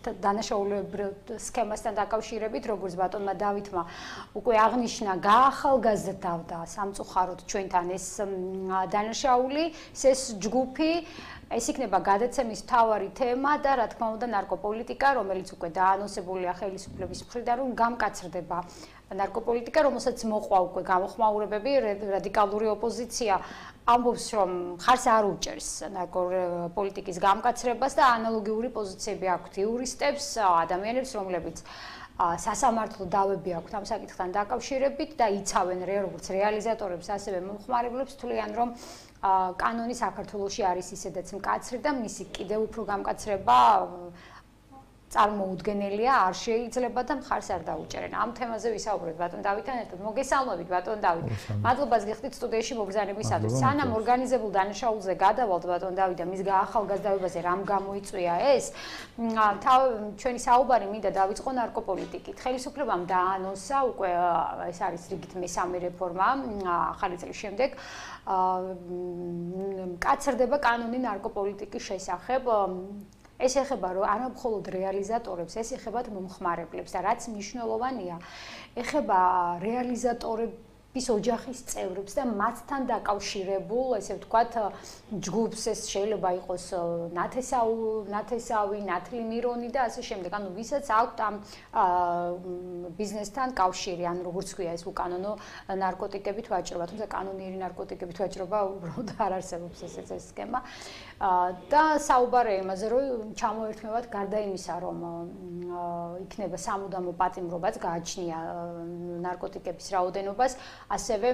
დანაშაულებრივ სქემასთან დაკავშირებით, როგორც ბატონმა დავითმა უკვე აღნიშნა, გაახალგაზრდავდა სამწუხაროდ ჩვენთან ეს დანაშაული, ეს ჯგუფი, ეს იქნება გადაცემის მთავარი თემა და რა თქმა უნდა ნარკოპოლიტიკა, რომელიც უკვე დაანონსებულია ხელისუფლების მხრიდან, რომ გამკაცრდება ნარკოპოლიტიკა, რომელსაც მოყვა უკვე გამოხმაურებები, რადიკალური ოპოზიცია ამბობს, რომ ხარს არ უჭერს ნარკოპოლიტიკის გამკაცრებას და ანალოგიური პოზიციები აქვთ იურისტებს, ადამიანებს, რომლებიც სასამართლო დავები აქვთ ამ საკითხთან დაკავშირებით და იცავენ როგორც რეალიზატორებს, ასევე მომხმარებლებს, თვლიან, რომ კანონი საქართველოში არის ისედაც მკაცრი და მისი კიდევ უფრო გამკაცრება წარმოუდგენელია, არ შეიძლება და მხარს არ დაუჭერენ. ამ თემაზე ვისაუბრებთ ბატონ დავითთან ერთად. მოგესალმებით ბატონ დავით. მადლობა გიხდით სტუდიაში მოგზაურობისათვის. სანამ ორგანიზებულ დანაშაულზე გადავალთ ბატონ დავით და მის გაახალგაზრდავებაზე რამ გამოიწვია ეს, ჩვენი საუბარი მინდა დავიწყო ნარკოპოლიტიკით. ხელისუფლებამ დაანონსა უკვე ეს არის რიგით მესამე რეფორმა ახალი წლის შემდეგ. მკაცრდება კანონი ნარკოპოლიტიკის შესახებ. ეს ეხება არა მხოლოდ რეალიზატორებს, ეს ეხება მომხმარებლებს და რაც მნიშვნელოვანია, ეხება რეალიზატორების ოჯახის წევრებს და მათთან დაკავშირებულ, ესე ვთქვათ, ჯგუფს, ეს შეიძლება იყოს ნათესავი, ნათლი მირონი და ასე შემდეგ. ანუ ვისაც აქვთ ამ ბიზნესთან კავშირი, ან როგორც ქვია ეს უკანონო ნარკოტიკებით ვაჭრობა, თუმცა კანონიერი ნარკოტიკებით ვაჭრობა უბრალოდ არ არსებობს ეს სქემა. და საუბარია იმაზე, რომ ჩამოერთმევათ გარდა იმისა, რომ იქნება სამუდამო პატიმრობაც გააჩნია ნარკოტიკების რაოდენობას, ასევე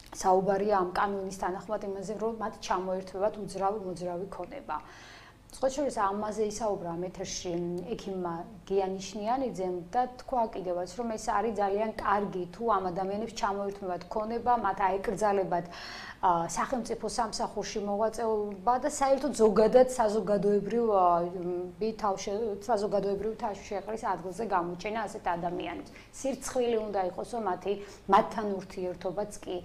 საუბარია ამ კანონის თანახმად იმაზე, რომ მათ ჩამოერთმევათ უძრავი ქონება. სხვა შორის ამაზე ისაუბრა ამ ეთერში ექიმმა გიანიშნიანიძემ და თქვა კიდევაც, რომ ეს არის ძალიან კარგი თუ ამ ადამიანებს ჩამოერთმევათ ქონება, მათ აეკრძალებათ სახელმწიფო სამსახურში მოღვაწეობა და საერთოდ ზოგადად საზოგადოებრივი თავშეყრის ადგილზე გამოჩენა ასეთ ადამიანებს. სირცხვილი უნდა იყოს, რომ მათთან ურთიერთობაც კი.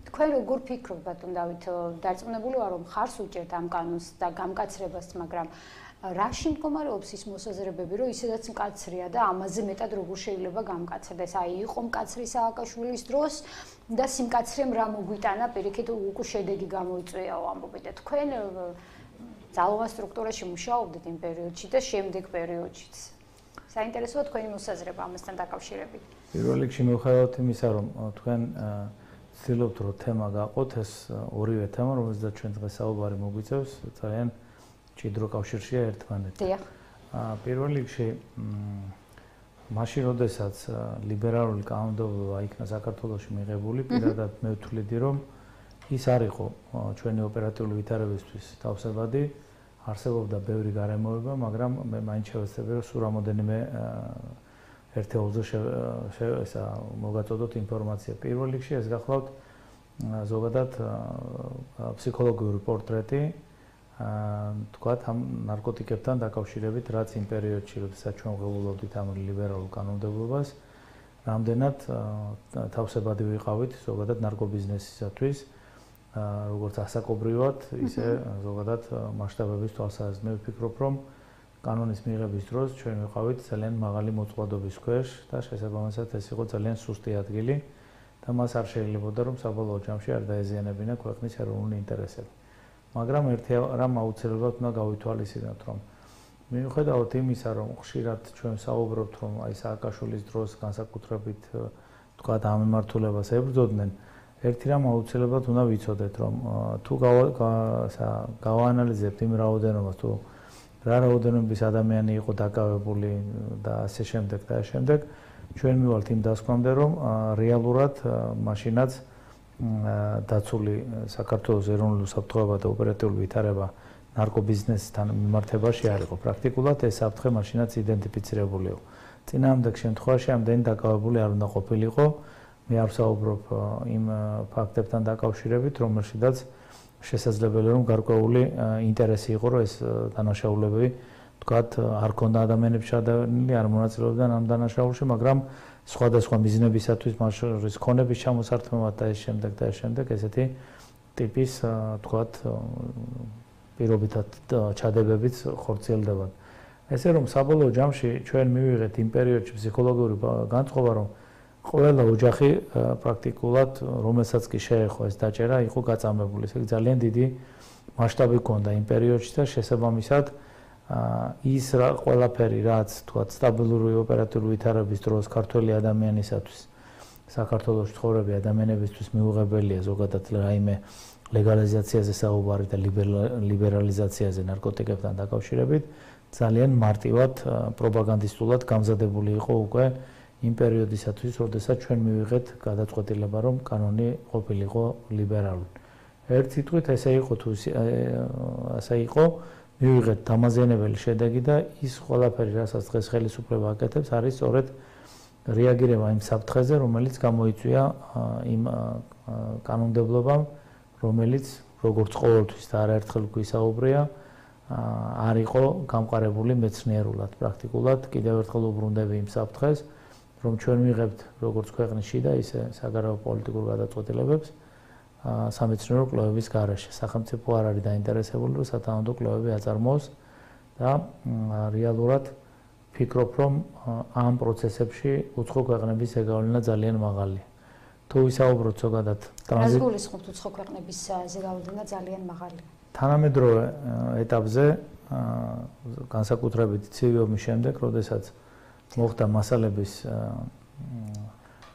თქვენ როგორ ფიქრობთ ბატონ დავით, დარწმუნებული ვარ, რომ ხარს უჭერთ ამ კანონს და გამკაცრებას, მაგრამ რაში მდგომარეობს ის მოსაზრებები, რომ ისედაც მკაცრია და ამაზე მეტად როგორ შეიძლება გამკაცრდეს? აი, იყო მკაცრი სააკაშვილის დროს და სიმკაცრემ რა მოგვიტანა, პირიქით უკვე შედეგი გამოიწვიაო ამბობენ და თქვენ ძალოვან სტრუქტურაში მუშაობდით იმ პერიოდში და შემდეგ პერიოდშიც. საინტერესოა თქვენი მოსაზრება ამასთან დაკავშირებით. პირველ რიგში მივხვდით იმისა, რომ თქვენ ვცდილობთ, რომ თემა გაყოთ, ეს ორივე თემა, რომელზეც ჩვენ დღეს საუბარი მოგვიწევს, ძალიან მჭიდრო კავშირშია ერთმანეთთან. დიახ. პირველ რიგში მაშინ, როდესაც ლიბერალური კანონმდებლობა იქნა საქართველოში მიღებული, პირადად მე ვთვლიდი, რომ ის არ იყო ჩვენი ოპერატიული ვითარებისთვის თავსებადი, არსებობდა ბევრი გარემოება, მაგრამ მე მაინც შევეცდები, რომ სულ რამოდენიმე ერთეულზე მოგაწოდოთ ინფორმაცია. პირველ რიგში ეს გახლავთ ზოგადად ფსიქოლოგიური პორტრეტი, თქვათ ამ ნარკოტიკებთან დაკავშირებით, რაც იმ პერიოდში, როდესაც ჩვენ ვღებულობდით ამ ლიბერალურ კანონმდებლობას, რამდენად თავსებადი ვიყავით ზოგადად ნარკობიზნესისათვის, როგორც ასაკობრივად, ისე ზოგადად მასშტაბების თვალსაზრისით. მე ვფიქრობ, რომ კანონის მიღების დროს ჩვენ ვიყავით ძალიან მაღალი მოწყვლადობის ქვეშ და შესაბამისად ეს იყო ძალიან სუსტი ადგილი და მას არ შეიძლებოდა რომ საბოლოო ჯამში არ დაეზიანებინა ქვეყნის ეროვნული ინტერესები. მაგრამ ერთი რამ აუცილებლად უნდა გავითვალისწინოთ, რომ მიუხედავად იმისა, რომ ხშირად ჩვენ საუბრობთ, რომ აი სააკაშვილის დროს განსაკუთრებით თქვათ ამ მიმართულებას ებრძოდნენ, ერთი რამ აუცილებლად უნდა ვიცოდეთ, რომ თუ გავაანალიზებთ იმ რაოდენობას, თუ რა რაოდენობის ადამიანი იყო დაკავებული და ასე შემდეგ და ასე შემდეგ, ჩვენ მივალთ იმ დასკვნამდე, რომ რეალურად მაშინაც დაცული საქართველოს ეროვნული უსაფრთხოება და ოპერატიული ვითარება ნარკობიზნესთან მიმართებაში არ იყო. პრაქტიკულად ეს საფრთხე მაშინაც იდენტიფიცირებული იყო. წინააღმდეგ შემთხვევაში ამდენი დაკავებული არ უნდა ყოფილიყო. მე არ ვსაუბრობ იმ ფაქტებთან დაკავშირებით, რომელშიც შესაძლებელია რომ გარკვეული ინტერესი იყო, რომ ეს დანაშაულებები თქვათ არ ქონდა ადამიანებს შადარნილი, არ მონაწილეობდნენ ამ დანაშაულში, მაგრამ სხვადასხვა მიზნებისათვის მათ შორის ქონების ჩამოსართმევა და ეს შემდეგ და ეს შემდეგ ესეთი ტიპის თქვათ პირობითად ჩადებებიც ხორციელდებოდა. ესე რომ საბოლოო ჯამში ჩვენ მივიღეთ იმ პერიოდში ფსიქოლოგიური განწყობა, რომ ყველა ოჯახი პრაქტიკულად, რომელსაც კი შეეხო ეს დაჭერა, იყო გაწამებული. ესე ძალიან დიდი მასშტაბი ჰქონდა იმ პერიოდში და შესაბამისად ის ყველაფერი, რაც თქვათ სტაბილური ოპერატიული ვითარების დროს ქართველი ადამიანისათვის, საქართველოს ცხოვრები ადამიანებისთვის მიუღებელია ზოგადად რაიმე ლეგალიზაციაზე საუბარი და ლიბერალიზაციაზე ნარკოტიკებთან დაკავშირებით, ძალიან მარტივად პროპაგანდისტულად გამზადებული იყო უკვე იმ პერიოდისათვის, როდესაც ჩვენ მივიღეთ გადაწყვეტილება, რომ კანონი ყოფილიყო ლიბერალური. ერთ სიტყვით ესე იყო თუ ასე იყო, მივიღეთ დამაზიანებელი შედეგი და ის ყველაფერი, რასაც დღეს ხელისუფლება აკეთებს, არის სწორედ რეაგირება იმ საფრთხეზე, რომელიც გამოიწვია იმ კანონმდებლობამ, რომელიც როგორც ყოველთვის და არაერთხელ გვისაუბრია, არ იყო გამყარებული მეცნიერულად, პრაქტიკულად. კიდევ ერთხელ უბრუნდები იმ საფრთხეს, რომ ჩვენ მივიღებთ როგორც ქვეყნის შიდა, ისე საგარეო პოლიტიკურ გადაწყვეტილებებს სამეცნიერო კვლევების გარეშე. სახელმწიფო არ არის დაინტერესებული, რომ სათანადო კვლევები აწარმოოს და რეალურად ფიქრობ, რომ ამ პროცესებში უცხო ქვეყნების ზეგავლენა ძალიან მაღალია. თუ ვისაუბროთ ზოგადად რას გულისხმობთ უცხო ქვეყნების ზეგავლენა ძალიან მაღალია? თანამედროვე ეტაპზე განსაკუთრებით ცივი ომის შემდეგ, როდესაც მოხდა მასალების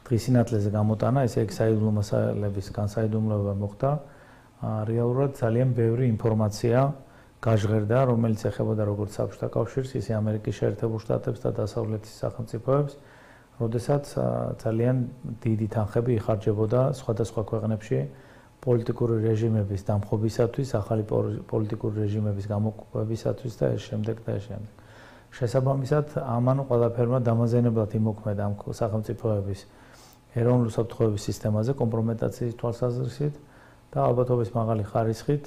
დღის სინათლეზე გამოტანა, ესე იგი საიდუმლო მასალების განსაიდუმლოება მოხდა, რეალურად ძალიან ბევრი ინფორმაცია გაჟღერდა, რომელიც ეხებოდა როგორც საბჭოთა კავშირს, ისე ამერიკის შეერთებულ შტატებს და დასავლეთის სახელმწიფოებს, როდესაც ძალიან დიდი თანხები იხარჯებოდა სხვადასხვა ქვეყნებში პოლიტიკური რეჟიმების დამხობისათვის, ახალი პოლიტიკური რეჟიმების გამოკვებისათვის და ეს შემდეგ და ეს შემდეგ. შესაბამისად, ამან ყველაფერმა დამაზიანებლად იმოქმედა ამ სახელმწიფოების ეროვნული უსაფრთხოების სისტემაზე კომპრომეტაციის თვალსაზრისით და ალბათობის მაღალი ხარისხით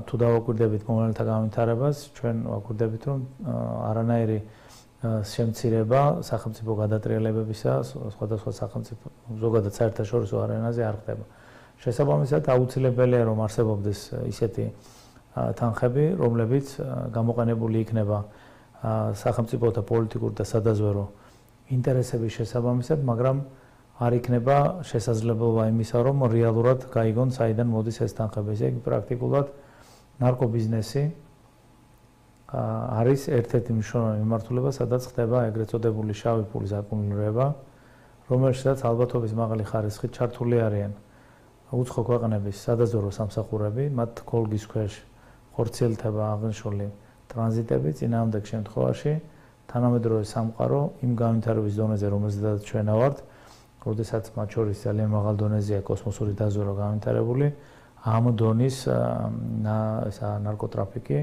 თუ დავაკვირდებით მომავალთა განვითარებას, ჩვენ ვაკვირდებით, რომ არანაირი შემცირება სახელმწიფო გადატრიალებებისა სხვადასხვა სახელმწიფო ზოგადად საერთაშორისო არენაზე არ ხდება. შესაბამისად, აუცილებელია რომ არსებობდეს ისეთი თანხები, რომლებიც გამოყენებული იქნება სახელმწიფოთა პოლიტიკურ და სადაზვერო ინტერესების შესაბამისად, მაგრამ არ იქნება შესაძლებლობა იმისა, რომ რეალურად გაიგონ საიდან მოდის ეს თანხები. ესე იგი პრაქტიკულად ნარკობიზნესი არის ერთ-ერთი მნიშვნელოვანი მიმართულება, სადაც ხდება ეგრეთ წოდებული შავი ფულის აკუმულირება, რომელშიც ალბათობის მაღალი ხარისხით ჩართული არიან უცხო ქვეყნების სადაზვერო სამსახურები, მათ ქოლგის ქვეშ ხორციელდება აღნიშნული ტრანზიტები, წინააღმდეგ შემთხვევაში თანამედროვე სამყარო იმ განვითარების დონეზე, რომელზედაც ჩვენ ვართ, როდესაც მათ შორის ძალიან მაღალ დონეზეა კოსმოსური დაზვერვა განვითარებული, ამ დონის ნარკოტრაფიკი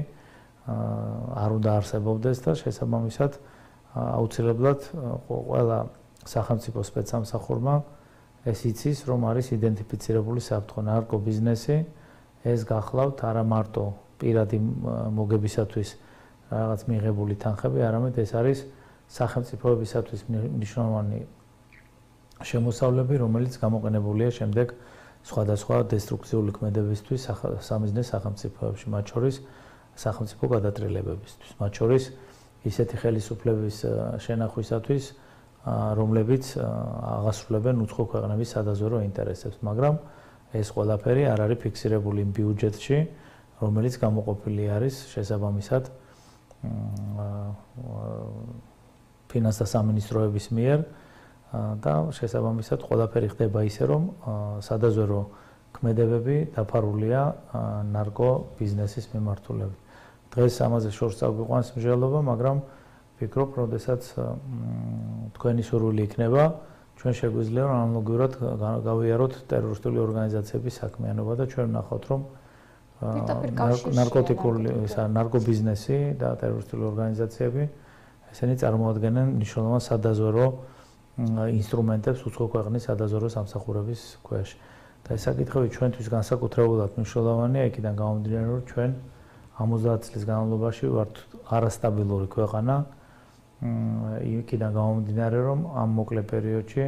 არ უნდა არსებობდეს და შესაბამისად აუცილებლად ყველა სახელმწიფო სპეცსამსახურმა ეს იცის, რომ არის იდენტიფიცირებული საფრთხე ნარკობიზნესი, ეს გახლავთ არა მარტო პირადი მოგებისათვის რაღაც მიღებული თანხები, არამედ ეს არის სახელმწიფოებისათვის მნიშვნელოვანი შემოსავლები, რომელიც გამოყენებულია შემდეგ სხვადასხვა დესტრუქციული ქმედებისთვის სამიზნე სახელმწიფოებში, მათ შორის სახელმწიფო გადატრიალებებისთვის, მათ შორის ისეთი ხელისუფლების შენახვისათვის, რომლებიც აღასრულებენ უცხო ქვეყნების სადაზვერო ინტერესებს, მაგრამ ეს ყველაფერი არ არის ფიქსირებული იმ ბიუჯეტში, რომელიც გამოყოფილი არის შესაბამისად ფინანსთა სამინისტროების მიერ და შესაბამისად ყველაფერი ხდება ისე, რომ სადაზვერო ქმედებები დაფარულია ნარკობიზნესის მიმართულებით. დღეს ამაზე შორს წაგვიყვანს მსჯელობა, მაგრამ ვფიქრობ, როდესაც თქვენი სურვილი იქნება, ჩვენ შეგვიძლია რომ ანალოგიურად გავიაროთ ტერორისტული ორგანიზაციების საქმიანობა და ჩვენ ვნახავთ, რომ ნარკობიზნესი და ტერორისტული ორგანიზაციები ესენი წარმოადგენენ მნიშვნელოვან სადაზვერო ინსტრუმენტებს უცხო ქვეყნის სადაზვერო სამსახურების ქვეშ. და ეს საკითხები ჩვენთვის განსაკუთრებულად მნიშვნელოვანია, იქიდან გამომდინარე, რომ ჩვენ 50 წლის განმავლობაში ვართ არასტაბილური ქვეყანა, იქიდან გამომდინარე, რომ ამ მოკლე პერიოდში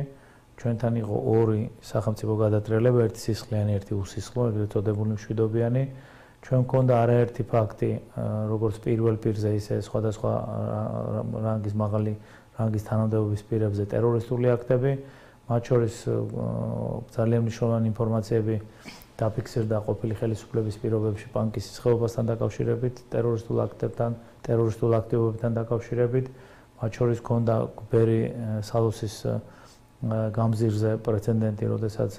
ჩვენთან იყო ორი სახელმწიფო გადატრიალება, ერთი სისხლიანი, ერთი უსისხლო, ეგრეთ წოდებული მშვიდობიანი. ჩვენ მქონდა არაერთი ფაქტი, როგორც პირველ პირზე, ისე სხვადასხვა რანგის მაღალი რანგის თანამდებობის პირებზე ტერორისტული აქტები, მათ შორის ძალიან მნიშვნელოვანი ინფორმაციები დაფიქსირდა ყოფილი ხელისუფლების პირობებში პანკისის ხეობასთან დაკავშირებით, ტერორისტულ აქტივობებთან დაკავშირებით, მათ შორის ჰქონდა ბერი სალოსის გამზირზე პრეცედენტი, როდესაც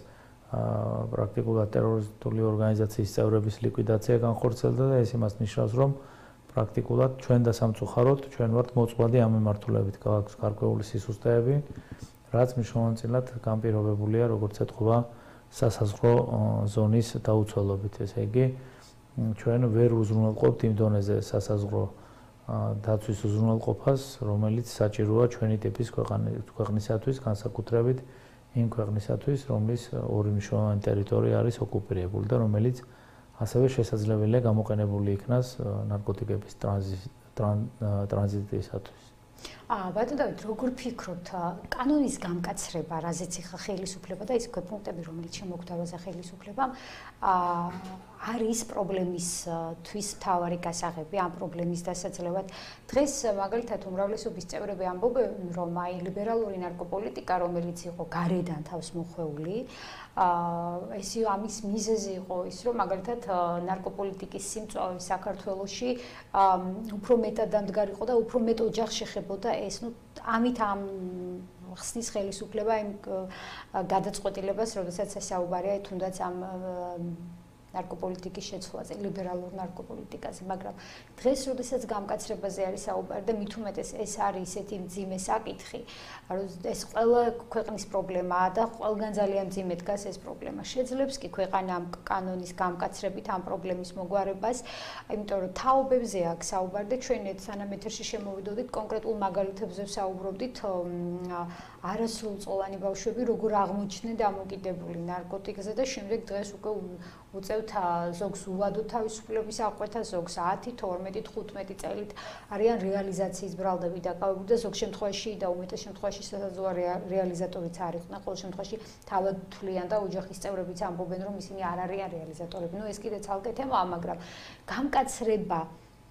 პრაქტიკულად ტერორისტული ორგანიზაციის წევრების ლიკვიდაცია განხორციელდა და ეს იმას ნიშნავს, რომ პრაქტიკულად ჩვენ და სამწუხაროდ ჩვენ ვართ მოწყვლადი ამ მიმართულებით გააქვს გარკვეული სისუსტეები, რაც მნიშვნელოვნად განპირობებულია, როგორც ეთქობა სასაზღვრო ზონის დაუცველობით. ესე იგი, ჩვენ ვერ უზრუნველყოფთ იმ დონეზე სასაზღვრო დაცვის უზრუნველყოფას, რომელიც საჭიროა ჩვენი ტიპის ქვეყნისათვის, განსაკუთრებით იმ ქვეყნისათვის, რომლის ორი მნიშვნელოვანი ტერიტორია არის ოკუპირებული და რომელიც ასევე შესაძლებელია გამოყენებული იქნას ნარკოტიკების ტრანზიტისათვის. ბატონ დავით, როგორ ფიქრობთ, კანონის გამკაცრება, რაზეც ეხა ხელისუფლება და ის პუნქტები, რომელიც შემოგვთავაზა ხელისუფლებამ, არის პრობლემისთვის მთავარი გასაღები, ამ პრობლემის დასაძლევად. დღეს მაგალითად უმრავლესობის წევრები ამბობენ, რომ აი ლიბერალური ნარკოპოლიტიკა, რომელიც იყო გარედან თავს მოხვეული, ეს ამის მიზეზი იყო ის, რომ მაგალითად ნარკოპოლიტიკის სიმწვავე საქართველოში უფრო მეტად დამდგარიყო და უფრო მეტ ოჯახს შეხებოდა ეს, ამით ამ ხსნის ხელისუფლება იმ გადაწყვეტილებას, როდესაც საუბარია თუნდაც ამ ნარკოპოლიტიკის შეცვლაზე, ლიბერალურ ნარკოპოლიტიკაზე, მაგრამ დღეს, როდესაც გამკაცრებაზე არის საუბარი და მით უმეტეს ეს არის ისეთი მძიმე საკითხი, რომ ეს ყველა ქვეყნის პრობლემაა და ყველგან ძალიან მძიმე დგას ეს პრობლემა. შეძლებს კი ქვეყანა ამ კანონის გამკაცრებით ამ პრობლემის მოგვარებას, იმიტომ რომ თაობებზე აქვს საუბარი და ჩვენ სანამ ეთერში შემოვიდოდით, კონკრეტულ მაგალითებზე ვსაუბრობდით, არასრულწლოვანი ბავშვები როგორ აღმოჩნდნენ დამოკიდებული ნარკოტიკზე და შემდეგ დღეს უკვე უწევთ ზოგს უვადო თავისუფლების აღკვეთა, ზოგს 10, 12, 15 წელით არიან რეალიზაციის ბრალდები დაკავებული და ზოგ შემთხვევაში და უმეტეს შემთხვევაში შესაძლოა რეალიზატორიც არ იყვნენ, ყოველ შემთხვევაში თავად თვლიან და ოჯახის წევრებიც ამბობენ, რომ ისინი არ არიან რეალიზატორები. ეს კიდე ცალკე თემაა, მაგრამ გამკაცრება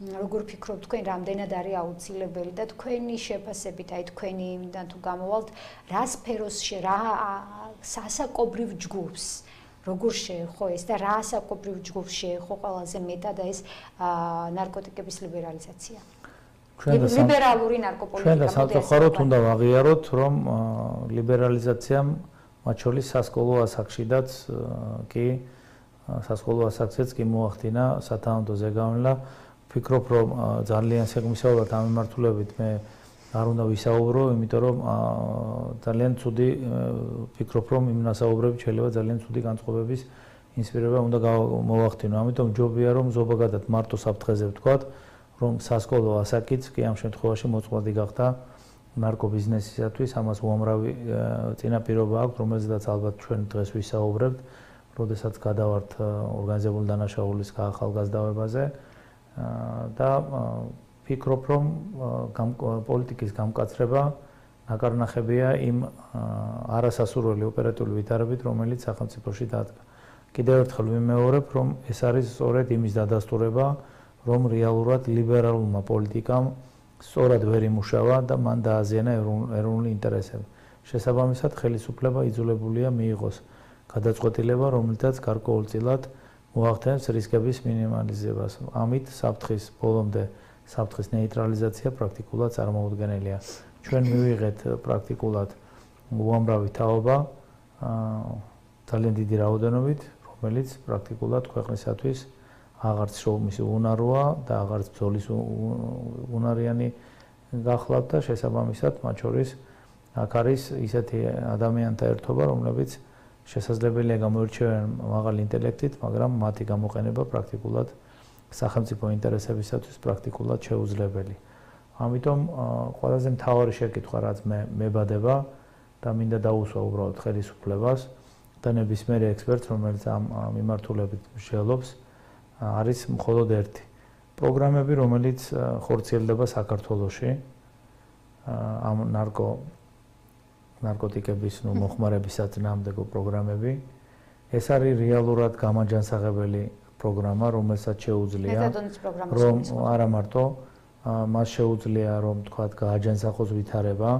როგორ ფიქრობთ თქვენ, რამდენად არის აუცილებელი და თქვენი შეფასებით, აი თქვენიდან თუ გამოვალთ, რა სფეროში, რა სასაკობრივ ჯგუფს როგორ შეეხო ეს და რა საკობრივ ჯგუფს შეეხო ყველაზე მეტად ეს ნარკოტიკების ლიბერალიზაცია? ლიბერალური ნარკოპოლიტიკა. ჩვენ და სამწუხაროდ უნდა ვაღიაროთ, რომ ლიბერალიზაციამ მათ შორის სასკოლო ასაკშიდაც კი სასკოლო ასაკშიც კი მოახდინა სათანადო ზეგავლენა. ვფიქრობ, რომ ძალიან სიღრმისეულად ამ მიმართულებით მე არ უნდა ვისაუბრო, იმიტომ რომ ძალიან ცუდი ვფიქრობ, რომ იმ ნასაუბრებით შეიძლება ძალიან ცუდი განწყობების ინსპირება უნდა მოვახდინო. ამიტომ ჯობია, რომ ზოგადად მარტო საფრთხეზე ვთქვათ, რომ სასკოლო ასაკიც კი ამ შემთხვევაში მოწყვლადი გახდა ნარკობიზნესისათვის, ამას უამრავი წინაპირობა აქვს, რომელზედაც ალბათ ჩვენ დღეს ვისაუბრებთ, როდესაც გადავართ ორგანიზებული დანაშაულის ახალგაზრდავებაზე და ვფიქრობ, რომ პოლიტიკის გამკაცრება ნაკარნახებია იმ არასასურველი ოპერატიული ვითარებით, რომელიც სახელმწიფოში დადგა. კიდევ ერთხელ ვიმეორებ, რომ ეს არის სწორედ იმის დადასტურება, რომ რეალურად ლიბერალურმა პოლიტიკამ სწორად ვერ იმუშავა და მან დააზიანა ეროვნული ინტერესები. შესაბამისად, ხელისუფლება იძულებულია მიიღოს გადაწყვეტილება, რომელთაც გარკვეულწილად მოახდენს რისკების მინიმალიზებას. ამით საფრთხის ბოლომდე საფრთხის ნეიტრალიზაცია პრაქტიკულად წარმოუდგენელია. ჩვენ მივიღეთ პრაქტიკულად უამრავი თაობა ძალიან დიდი რაოდენობით, რომელიც პრაქტიკულად ქვეყნისათვის აღარც შრომის უნაროა და აღარც ბრძოლის უნარიანი გახლავთ და შესაბამისად მათ შორის აქ არის ისეთი ადამიანთა ერთობა, რომლებიც შესაძლებელია გამოირჩევიან მაღალი ინტელექტით, მაგრამ მათი გამოყენება პრაქტიკულად სახელმწიფო ინტერესებისათვის პრაქტიკულად შეუძლებელი. ამიტომ ყველაზე მთავარი შეკითხვა, რაც მე მებადება და მინდა დაუსვა უბრალოდ ხელისუფლებას და ნებისმიერ ექსპერტს, რომელიც ამ მიმართულებით მსჯელობს, არის მხოლოდ ერთი. პროგრამები, რომელიც ხორციელდება საქართველოში, ამ ნარკოტიკების მოხმარების საწინააღმდეგო პროგრამები, ეს არის რეალურად გამაჯანსაღებელი პროგრამა, რომელსაც შეუძლია რომ არა მარტო მას შეუძლია რომ თქვათ გააჯანსაღოს ვითარება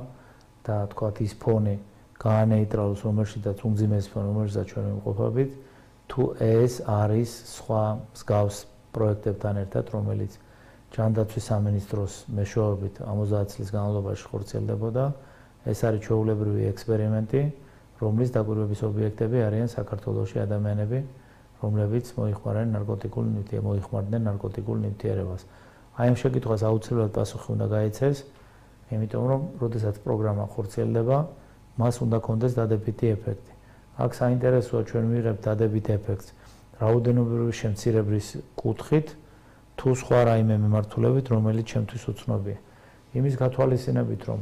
და თქვათ ის ფონი გაანეიტრალოს, რომელშიც უმძიმეს ფონი, რომელშიც ჩვენ ვიმყოფებით, თუ ეს არის სხვა მსგავს პროექტებთან ერთად, რომელიც ჯანდაცვის სამინისტროს მეშვეობით 50 წლის განმავლობაში ხორციელდებოდა. ეს არის ჩვეულებრივი ექსპერიმენტი, რომლის დაკვირვების ობიექტები არიან საქართველოში ადამიანები, რომლებიც მოიხმარდნენ ნარკოტიკულ ნივთიერებას. აი ამ შეკითხვას აუცილებლად პასუხი უნდა გაეცეს, იმიტომ რომ როდესაც პროგრამა ხორციელდება, მას უნდა კონდეს დადებითი ეფექტი. აქ საინტერესოა ჩვენ ვიღებთ დადებით ეფექტს რაოდენობრივი შემცირების კუთხით თუ სხვა რაიმე მიმართულებით, რომელიც ჩემთვის უცნობია. იმის გათვალისწინებით, რომ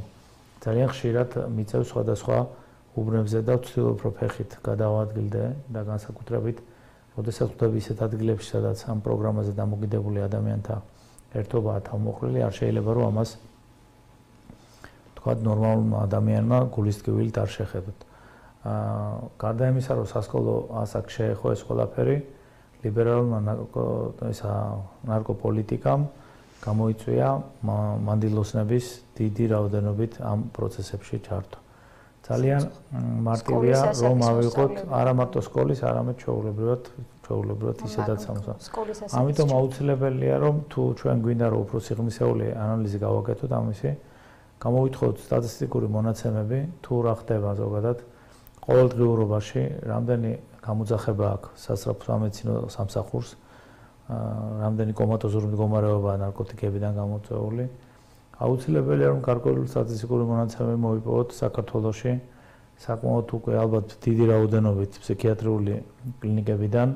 ძალიან ხშირად მიწევს სხვადასხვა უბნებზე და ვცდილობ რომ ფეხით გადავადგილდე და განსაკუთრებით, როდესაც ვხვდები ისეთ ადგილებში, სადაც ამ პროგრამაზე დამოკიდებული ადამიანთა ერთობაა თავმოყრილი, არ შეიძლება რომ ამას თქვა ნორმალურმა ადამიანმა გულისტკივილით არ შეხედოთ. გარდა იმისა, რომ სასკოლო ასაკს შეეხო ეს ყველაფერი, ლიბერალურმა ნარკოპოლიტიკამ გამოიწვია მანდილოსნების დიდი რაოდენობით ამ პროცესებში ჩართვა. ძალიან მარტივია რომ ავიღოთ არა მარტო სკოლის, არამედ ჩვეულებრივად ისედაც ამას. ამიტომ აუცილებელია რომ თუ ჩვენ გვინდა რომ უფრო სიღრმისეული ანალიზი გავაკეთოთ ამისი, გამოვითხოვოთ სტატისტიკური მონაცემები, თუ რა ხდება ზოგადად ყოველდღიურობაში, რამდენი გამოძახება აქვს სასწრაფო სამედიცინო სამსახურს, რამდენი კომატოზური მდგომარეობაა ნარკოტიკებიდან გამოწვეული. აუცილებელია რომ გარკვეული სტატისტიკური მონაცემები მოვიპოვოთ საქართველოში, საკმაოდ უკვე ალბათ დიდი რაოდენობით ფსიქიატრიული კლინიკებიდან,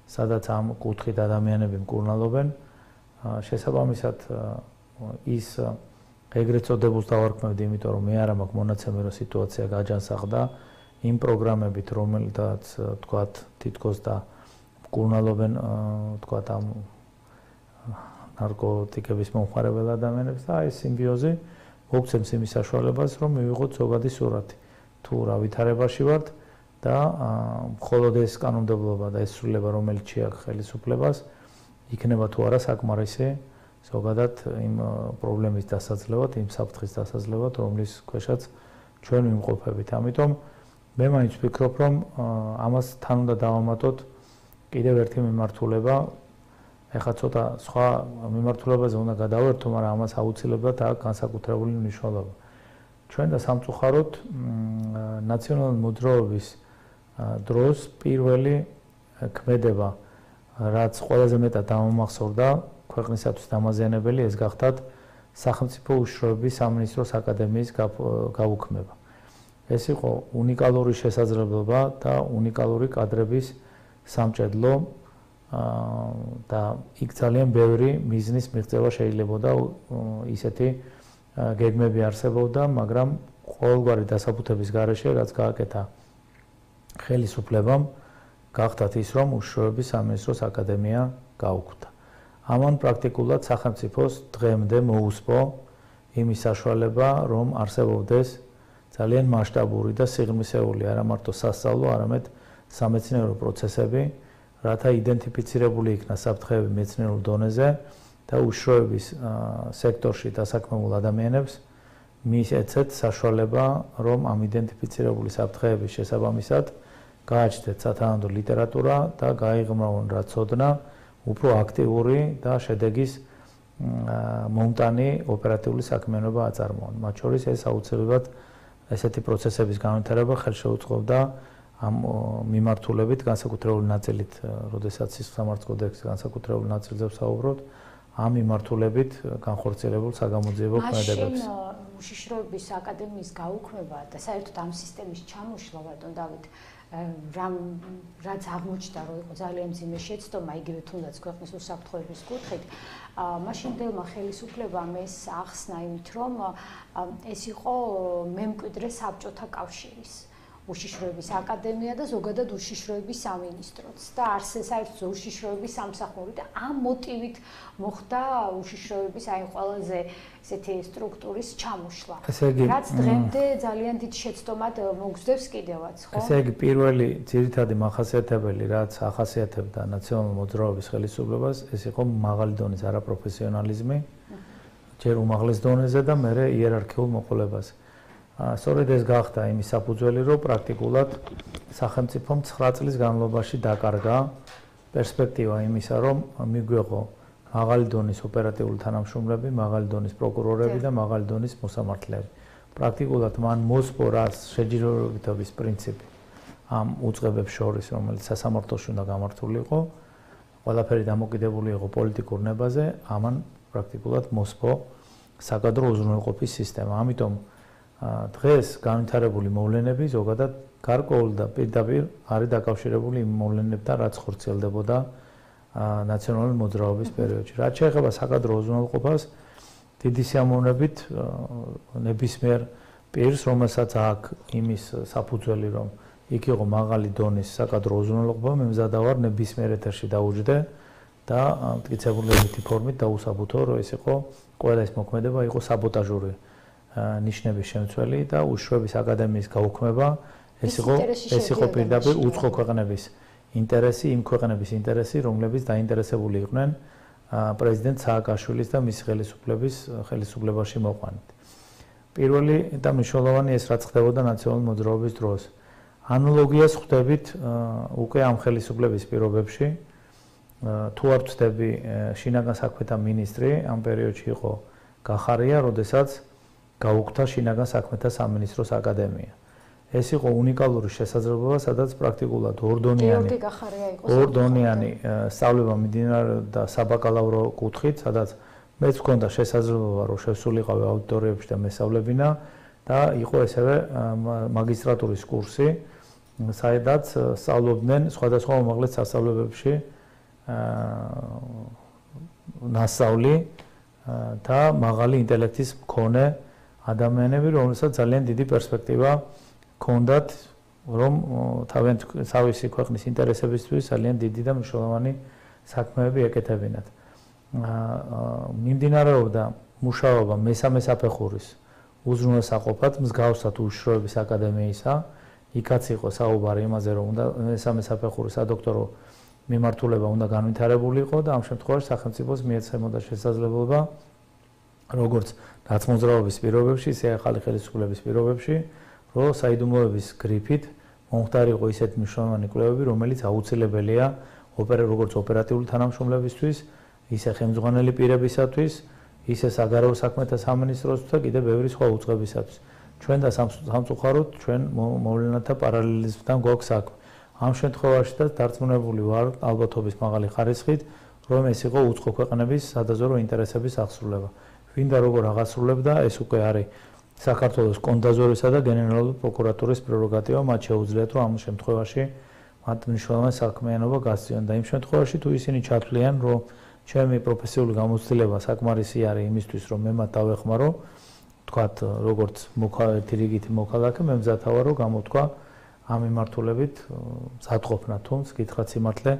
სადაც ამ კუთხით ადამიანები მკურნალობენ. შესაბამისად ის ეგრეთ წოდებულს დავარქმევდი, იმიტომ რომ მე არ მაქვს მონაცემი, რომ სიტუაცია გაჯანსაღდა იმ პროგრამებით, რომელთაც თქვათ თითქოს და მკურნალობენ თქვათ ამ ნარკოტიკების მომხმარებელ ადამიანებს და ეს სიმბიოზი მოგცემს იმის საშუალებას, რომ მივიღოთ ზოგადი სურათი, თუ რა ვითარებაში ვართ და მხოლოდ ეს კანონმდებლობა და ეს სრულება, რომელიც შეაქვს ხელისუფლებას, იქნება თუ არა საკმარისი ზოგადად იმ პრობლემის დასაძლევად, იმ საფრთხის დასაძლევად, რომლის ქვეშაც ჩვენ ვიმყოფებით. ამიტომ მე მაინც ვფიქრობ, რომ ამას თან უნდა დავამატოთ კიდევ ერთი მიმართულება. ეხლა ცოტა სხვა მიმართულებაზე უნდა გადავერთო, მაგრამ ამას აუცილებლად აქვს განსაკუთრებული მნიშვნელობა. ჩვენ და სამწუხაროდ ნაციონალური მოძრაობის დროს პირველი ქმედება, რაც ყველაზე მეტად დამამახსოვრდა ქვეყნისათვის დამაზიანებელი, ეს გახდათ სახელმწიფო უშუალოების სამინისტროს აკადემიის გაუქმება. ეს იყო უნიკალური შესაძლებლობა და უნიკალური კადრების სამჭედლო და იქ ძალიან ბევრი მიზნის მიღწევა შეიძლებოდა, ისეთი გეგმები არსებობდა, მაგრამ ყოველგვარი დასაბუთების გარეშე, რაც გააკეთა ხელისუფლებამ, გახდათ ის, რომ უშუალოების სამინისტროს აკადემია გაუქმდა. ამან პრაქტიკულად სახელმწიფოს დღემდე მოუსპო იმის საშუალება, რომ არსებობდეს ძალიან მასშტაბური და სიღრმისეული არა მარტო სასწავლო, არამედ სამეცნიერო პროცესები, რათა იდენტიფიცირებული იქნა საფრთხეები მეცნიერულ დონეზე და უშუალოების სექტორში დასაქმებულ ადამიანებს მიეცეთ საშუალება, რომ ამ იდენტიფიცირებული საფრთხეების შესაბამისად გააჩნდეთ სათანადო ლიტერატურა და გაიღრმავონ რა ცოდნა უფრო აქტიური და შედეგის მომტანი ოპერატიული საქმიანობა აწარმოონ. მათ შორის ეს აუცილებლად ესეთი პროცესების განვითარება ხელშეუწყობდა ამ მიმართულებით განსაკუთრებული ნაწილით, როდესაც სისხლსამართლოს კოდექსის განსაკუთრებული ნაწილზე ვსაუბრობთ, ამ მიმართულებით განხორციელებულ საგამოძიებო ქმედებებს. მაშინ უშიშროების აკადემიის გაუქმება და საერთოდ ამ სისტემის ჩამოშლა, ბატონ დავით, რაც აღმოჩნდა, რომ იყო ძალიან მძიმე შეცდომა, იგივე თუნდაც ქვეყნის უსაფრთხოების კუთხით, მაშინდელმა ხელისუფლებამ ეს ახსნა იმით, რომ ეს იყო მემკვიდრე საბჭოთა კავშირის. უშიშროების აკადემია და ზოგადად უშიშროების სამინისტროც და საერთოდ უშიშროების სამსახური და ამ მოტივით მოხდა უშიშროების აი ყველაზე ესეთი სტრუქტურის ჩამოშლა. რაც დღემდე ძალიან დიდ შეცდომად მოგზდევს კიდევაც, ხო? ესე იგი პირველი ძირითადი მახასიათებელი რაც ახასიათებდა ნაციონალურ მოძრაობის ხელისუფლებას, ეს იყო მაღალი დონის არაპროფესიონალიზმი, ჯერ უმაღლეს დონეზე და მერე იერარქიულ მოყოლებაზე. სწორედ ეს გახდა იმის საფუძველი, რომ პრაქტიკულად სახელმწიფომ 9 წლის განმავლობაში დაკარგა პერსპექტივა იმისა, რომ მიგვეღო მაღალი დონის ოპერატიული თანამშრომლები, მაღალი დონის პროკურორები და მაღალი დონის მოსამართლეები. პრაქტიკულად მან მოსპორას შეჯიბრებების პრინციპი ამ უწყებებს შორის, რომელიც სასამართლოში უნდა გამართულიყო, ყველაფერი დამოკიდებული იყო პოლიტიკურ ნებაზე, ამან პრაქტიკულად მოსპო საკადრო უზრუნველყოფის სისტემა. ამიტომ დღეს განვითარებული მოვლენები ზოგადად გარკვეულ და პირდაპირ არის დაკავშირებული იმ მოვლენებთან, რაც ხორციელდებოდა ნაციონალური მოძრაობის პერიოდში. რაც შეეხება საკადრო უზრუნველყოფას, დიდი სიამოვნებით ნებისმიერ პირს, რომელსაც აქვს იმის საფუძველი, რომ იქ იყო მაღალი დონის საკადრო უზრუნველყოფა, მე მზადა ვარ ნებისმიერ ეთერში დაუჯდე და მტკიცებულებითი ფორმით დაუსაბუთო, რომ ეს იყო ყველა ეს მოქმედება იყო საბოტაჟური ნიშნების შემცველი და უშიშროების აკადემიის გაუქმება ეს იყო პირდაპირ უცხო ქვეყნების ინტერესი, იმ ქვეყნების ინტერესი, რომლებიც დაინტერესებული იყვნენ პრეზიდენტ სააკაშვილის და მის ხელისუფლებაში მოყვანით. პირველი და მნიშვნელოვანი ეს რაც ხდებოდა ნაციონალური მოძრაობის დროს. ანალოგიას ხვდებით უკვე ამ ხელისუფლების პირობებში. თუ არ ვწდები, შინაგან საქმეთა მინისტრი ამ პერიოდში იყო გახარია, როდესაც გაუქმდა შინაგან საქმეთა სამინისტროს აკადემია. ეს იყო უნიკალური შესაძლებლობა, სადაც პრაქტიკულად ორდონიანი სწავლება მიმდინარეობდა საბაკალავრო კუთხით, სადაც მეც მქონდა შესაძლებლობა, რომ შევსულიყავი აუდიტორიებში და მესწავლებინა და იყო ესევე მაგისტრატურის კურსი, სადაც სწავლობდნენ სხვადასხვა უმაღლეს სასწავლებელებში ნასწავლი და მაღალი ინტელექტის მქონე ადამიანები, რომელსაც ძალიან დიდი პერსპექტივა ჰქონდათ, რომ თავისი ქვეყნის ინტერესებისთვის ძალიან დიდი და მნიშვნელოვანი საქმეები ეკეთებინათ. მიმდინარეობდა მუშაობა მესამე საფეხურის უზრუნველსაყოფად, მსგავსად უშიშროების აკადემიისა. იქაც იყო საუბარი იმაზე, რომ უნდა მესამე საფეხურის სადოქტორო მიმართულება უნდა განვითარებული იყო და ამ შემთხვევაში სახელმწიფოს მიეცემოდა შესაძლებლობა როგორც ნაცმოძრაობის პირობებში, ისე ახალი ხელისუფლების პირობებში, რომ საიდუმლოების გრიფით მომხდარიყო ისეთ მნიშვნელოვანი კვლევები, რომელიც აუცილებელია როგორც ოპერატიული თანამშრომლებისთვის, ისე ხელმძღვანელი პირებისათვის, ისე საგარეო საქმეთა სამინისტროსთვის და კიდევ ბევრი სხვა უწყებისათვის. ჩვენ და სამწუხაროდ ჩვენ მოვლენათა პარალელიზმთან გვაქვს საქმე. ამ შემთხვევაშიც დარწმუნებული ვარ ალბათობის მაღალი ხარისხით, რომ ეს იყო უცხო ქვეყნების სადაზვერვო ინტერესების აღსრულება. ვინდა როგორ აღასრულებდა, ეს უკვე არის საქართველოს კონდაზვერვისა და გენერალური პროკურატურის პრეროგატივა, მათ შეუძლიათ, რომ ამ შემთხვევაში მათ მნიშვნელოვანი საქმიანობა გასწიონ და იმ შემთხვევაში თუ ისინი ჩათვლიან, რომ ჩემი პროფესიული გამოცდილება საკმარისი არის იმისთვის, რომ მე მათ დავეხმარო, თქვათ, როგორც ერთი რიგითი მოქალაქე, მე მზადა ვარ, რომ გამოთქვა ამ მიმართულებით მზადყოფნა, თუმცა გითხრათ სიმართლე,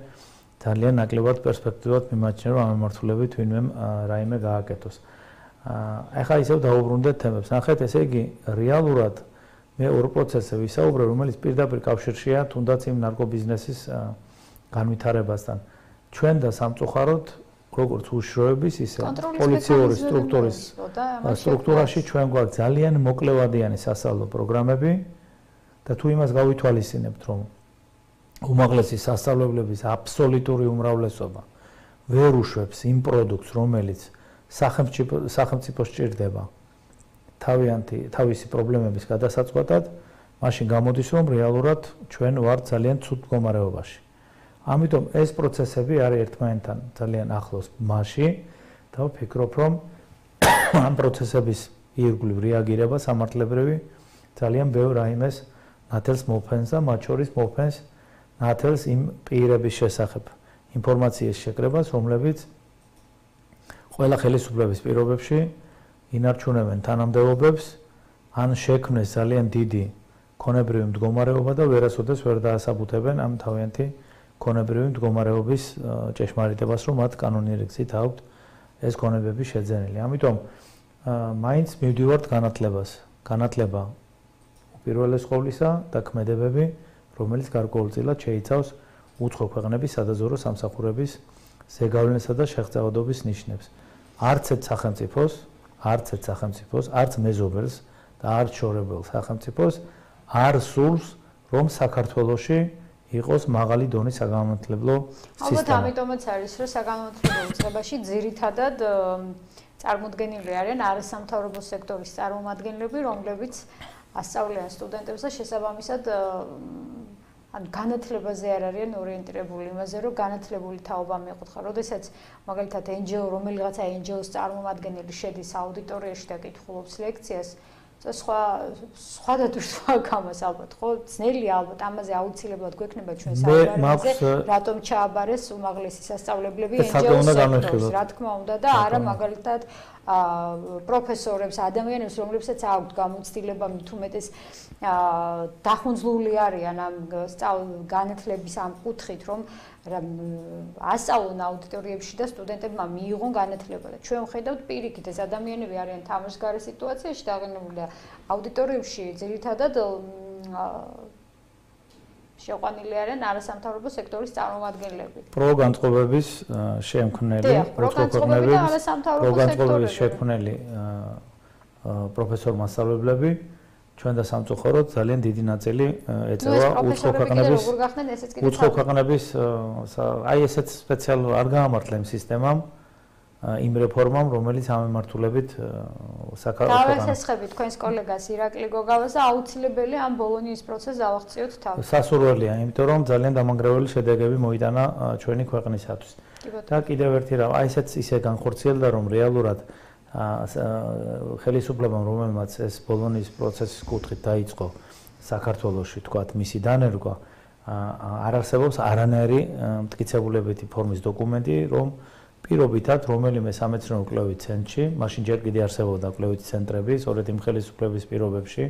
ძალიან ნაკლებად პერსპექტივად მიმაჩნია, რომ ამ მიმართულებით ვინმე რაიმე გააკეთოს. ახლა ისევ დაუბრუნდეთ თემებს. ნახეთ, ესე იგი, რეალურად მე ორ პროცესზე ვისაუბრე, რომელიც პირდაპირ კავშირშია თუნდაც იმ ნარკობიზნესის განვითარებასთან. ჩვენ და სამწუხაროდ, როგორც უშიშროების, ისე პოლიციური სტრუქტურაში ჩვენ გვაქვს ძალიან მოკლევადიანი სასწავლო პროგრამები და თუ იმას გავითვალისწინებთ, რომ უმაღლესი სასწავლებლების აბსოლუტური უმრავლესობა ვერ უშვებს იმ პროდუქტს, რომელიც სახელმწიფო სჭირდება თავისი პრობლემების გადასაწყვეტად, მაშინ გამოდის, რომ რეალურად ჩვენ ვართ ძალიან ცუდ მდგომარეობაში. ამიტომ ეს პროცესები არის ერთმანეთთან ძალიან ახლოს მასში და ვფიქრობ, რომ ამ პროცესების ირგვლივ რეაგირება სამართლებრივი ძალიან ბევრ რაიმეს ნათელს მოფენს და მათ შორის მოფენს ნათელს იმ პირების შესახებ ინფორმაციის შეკრებას, რომლებიც ყველა ხელისუფლების პირობებში ინარჩუნებენ თანამდებობებს, ან შექმნეს ძალიან დიდი ქონებრივი მდგომარეობა და ვერასოდეს ვერ დაასაბუთებენ ამ თავიანთი ქონებრივი მდგომარეობის ჭეშმარიტებას, რომ მათ კანონიერი გზით აქვთ ეს ქონებები შეძენილი. ამიტომ მაინც მივდივართ განათლებას. განათლება უპირველეს ყოვლისა და ქმედებები, რომელიც გარკვეულწილად შეიცავს უცხო ქვეყნების სადაზვერვო სამსახურების ზეგავლენასა და შეღწევადობის ნიშნებს. არც ერთ სახელმწიფოს, არც მეზობელს და არც შორებელ სახელმწიფოს არ სურს, რომ საქართველოში იყოს მაღალი დონის საგანმანათლებლო სისტემა. ალბათ ამიტომაც არის, რომ საგანმანათლებლო უწყებაში ძირითადად წარმოდგენილი არიან არასამთავრობო სექტორის წარმომადგენლები, რომლებიც ასწავლიან სტუდენტებს და შესაბამისად ან განათლებაზე არ არიან ორიენტირებული იმაზე, რომ განათლებული თაობა მიეყოთხა. როდესაც მაგალითად NGO, რომელიღაცა NGO-ს წარმომადგენელი შედის აუდიტორიაში და კითხულობს ლექციას, სხვა და თუ სხვა გამას ალბათ, ხო? ძნელია ალბათ ამაზე აუცილებლად გვექნება ჩვენ საუბარი, რატომ ჩააბარეს უმაღლესი სასწავლებლები NGO-ს, რა თქმა უნდა და არა მაგალითად პროფესორებს, ადამიანებს, რომლებსაც აქვთ გამოცდილება მით უმეტეს დახუნძლული არიან ამ განათლების ამ კუთხით, რომ ასწავლონ აუდიტორიებში და სტუდენტებმა მიიღონ განათლება და ჩვენ ვხედავთ პირიქით ეს ადამიანები არიან თამაშგარე სიტუაციაში დაყენებული და აუდიტორიებში ძირითადად შეყვანილი არიან არასამთავრობო სექტორის წარმომადგენლები. პროგანწყობების შემქმნელი, პროგანწყობების შექმნელი პროფესორ-მასწავლებლები ჩვენ და სამწუხაროდ ძალიან დიდი ნაწილი ეწევა უცხო ქვეყნების აი ესეც სპეციალურ არ გაამართლა იმ სისტემამ იმ რეფორმამ, რომელიც ამ მიმართულებით საქართველოს გავესხები თქვენს კოლეგას ირაკლი გოგავას და აუცილებელია ამ ბოლონიის პროცესს ავახციოთ თავი. სასურველია, იმიტომ რომ ძალიან დამანგრეველი შედეგები მოიტანა ჩვენი ქვეყნისათვის. და კიდევ ერთი რა, აი ესეც ისე განხორციელდა, რომ რეალურად ხელისუფლებამ, რომელმაც ეს ბოლონიის პროცესის კუთხით დაიწყო საქართველოში, თქვათ, მისი დანერგვა, არ არსებობს არანაირი მტკიცებულებითი ფორმის დოკუმენტი, რომ პირობითად რომელიმე სამეცნიერო კვლევითი ცენტრში, მაშინ ჯერ კიდევ არსებობდა კვლევითი ცენტრები, სწორედ იმ ხელისუფლების პირობებში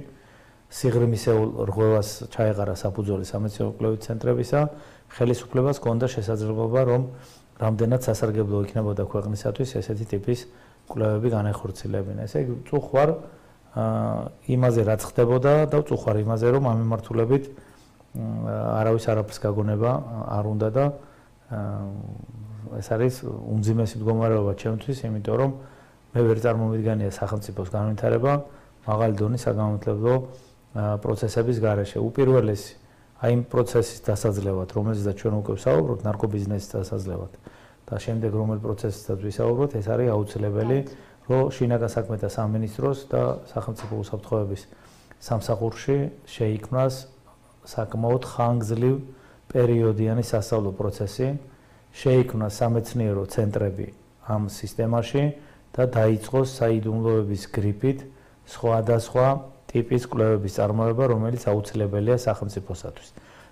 სიღრმისეულ რღვევას ჩაეყარა საფუძველი სამეცნიერო კვლევითი ცენტრებისა, ხელისუფლებას ჰქონდა შესაძლებლობა, რომ რამდენად სასარგებლო იქნებოდა ქვეყნისათვის ესეთი ტიპის კვლევები განეხორციელებინა. ესე იგი, წუხვარ იმაზე რაც ხდებოდა და წუხვარ იმაზე, რომ ამ მიმართულებით არავის არაფერს გაგონება არ უნდა და ეს არის უმძიმესი მდგომარეობა ჩემთვის, იმიტომ რომ მე ვერ წარმოვიდგენია სახელმწიფოს განვითარება მაღალი დონის საგანმანათლებლო პროცესების გარეშე. უპირველესი აი იმ პროცესის დასაძლევად, რომელზეც ჩვენ უკვე ვსაუბრობთ, ნარკობიზნესის დასაძლევად და შემდეგ რომელ პროცესსაც ვისაუბროთ, ეს არის აუცილებელი, რომ შინაგან საქმეთა სამინისტროს და სახელმწიფო უსაფრთხოების სამსახურში შეიქმნას საკმაოდ ხანგრძლივ პერიოდიანი სასწავლო პროცესი, შეიქმნას სამეცნიერო ცენტრები ამ სისტემაში და დაიწყოს საიდუმლოების გრიფით სხვადასხვა ტიპის კვლევების წარმოება, რომელიც აუცილებელია სახელმწიფოსათვის.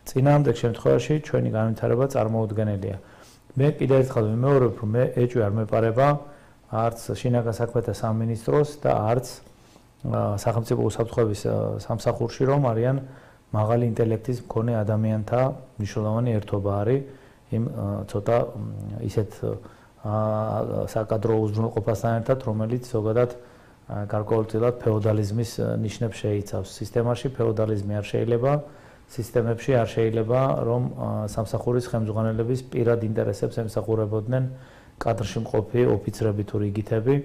წინააღმდეგ შემთხვევაში ჩვენი განვითარება წარმოუდგენელია. მე კიდევ ერთხელ ვიმეორებ, რომ მე ეჭვი არ მეპარება არც შინაგან საქმეთა სამინისტროს და არც სახელმწიფო უსაფრთხოების სამსახურში, რომ არიან მაღალი ინტელექტის მქონე ადამიანთა მნიშვნელოვანი ერთობა არის იმ ცოტა ისეთ საკადრო უზრუნველყოფასთან ერთად, რომელიც ზოგადად გარკვეულწილად ფეოდალიზმის ნიშნებს შეიცავს. სისტემაში ფეოდალიზმი არ შეიძლება, სისტემებში არ შეიძლება, რომ სამსახურის ხელმძღვანელების პირად ინტერესებს ემსახურებოდნენ კადრში მყოფი ოფიცრები თუ რიგითები,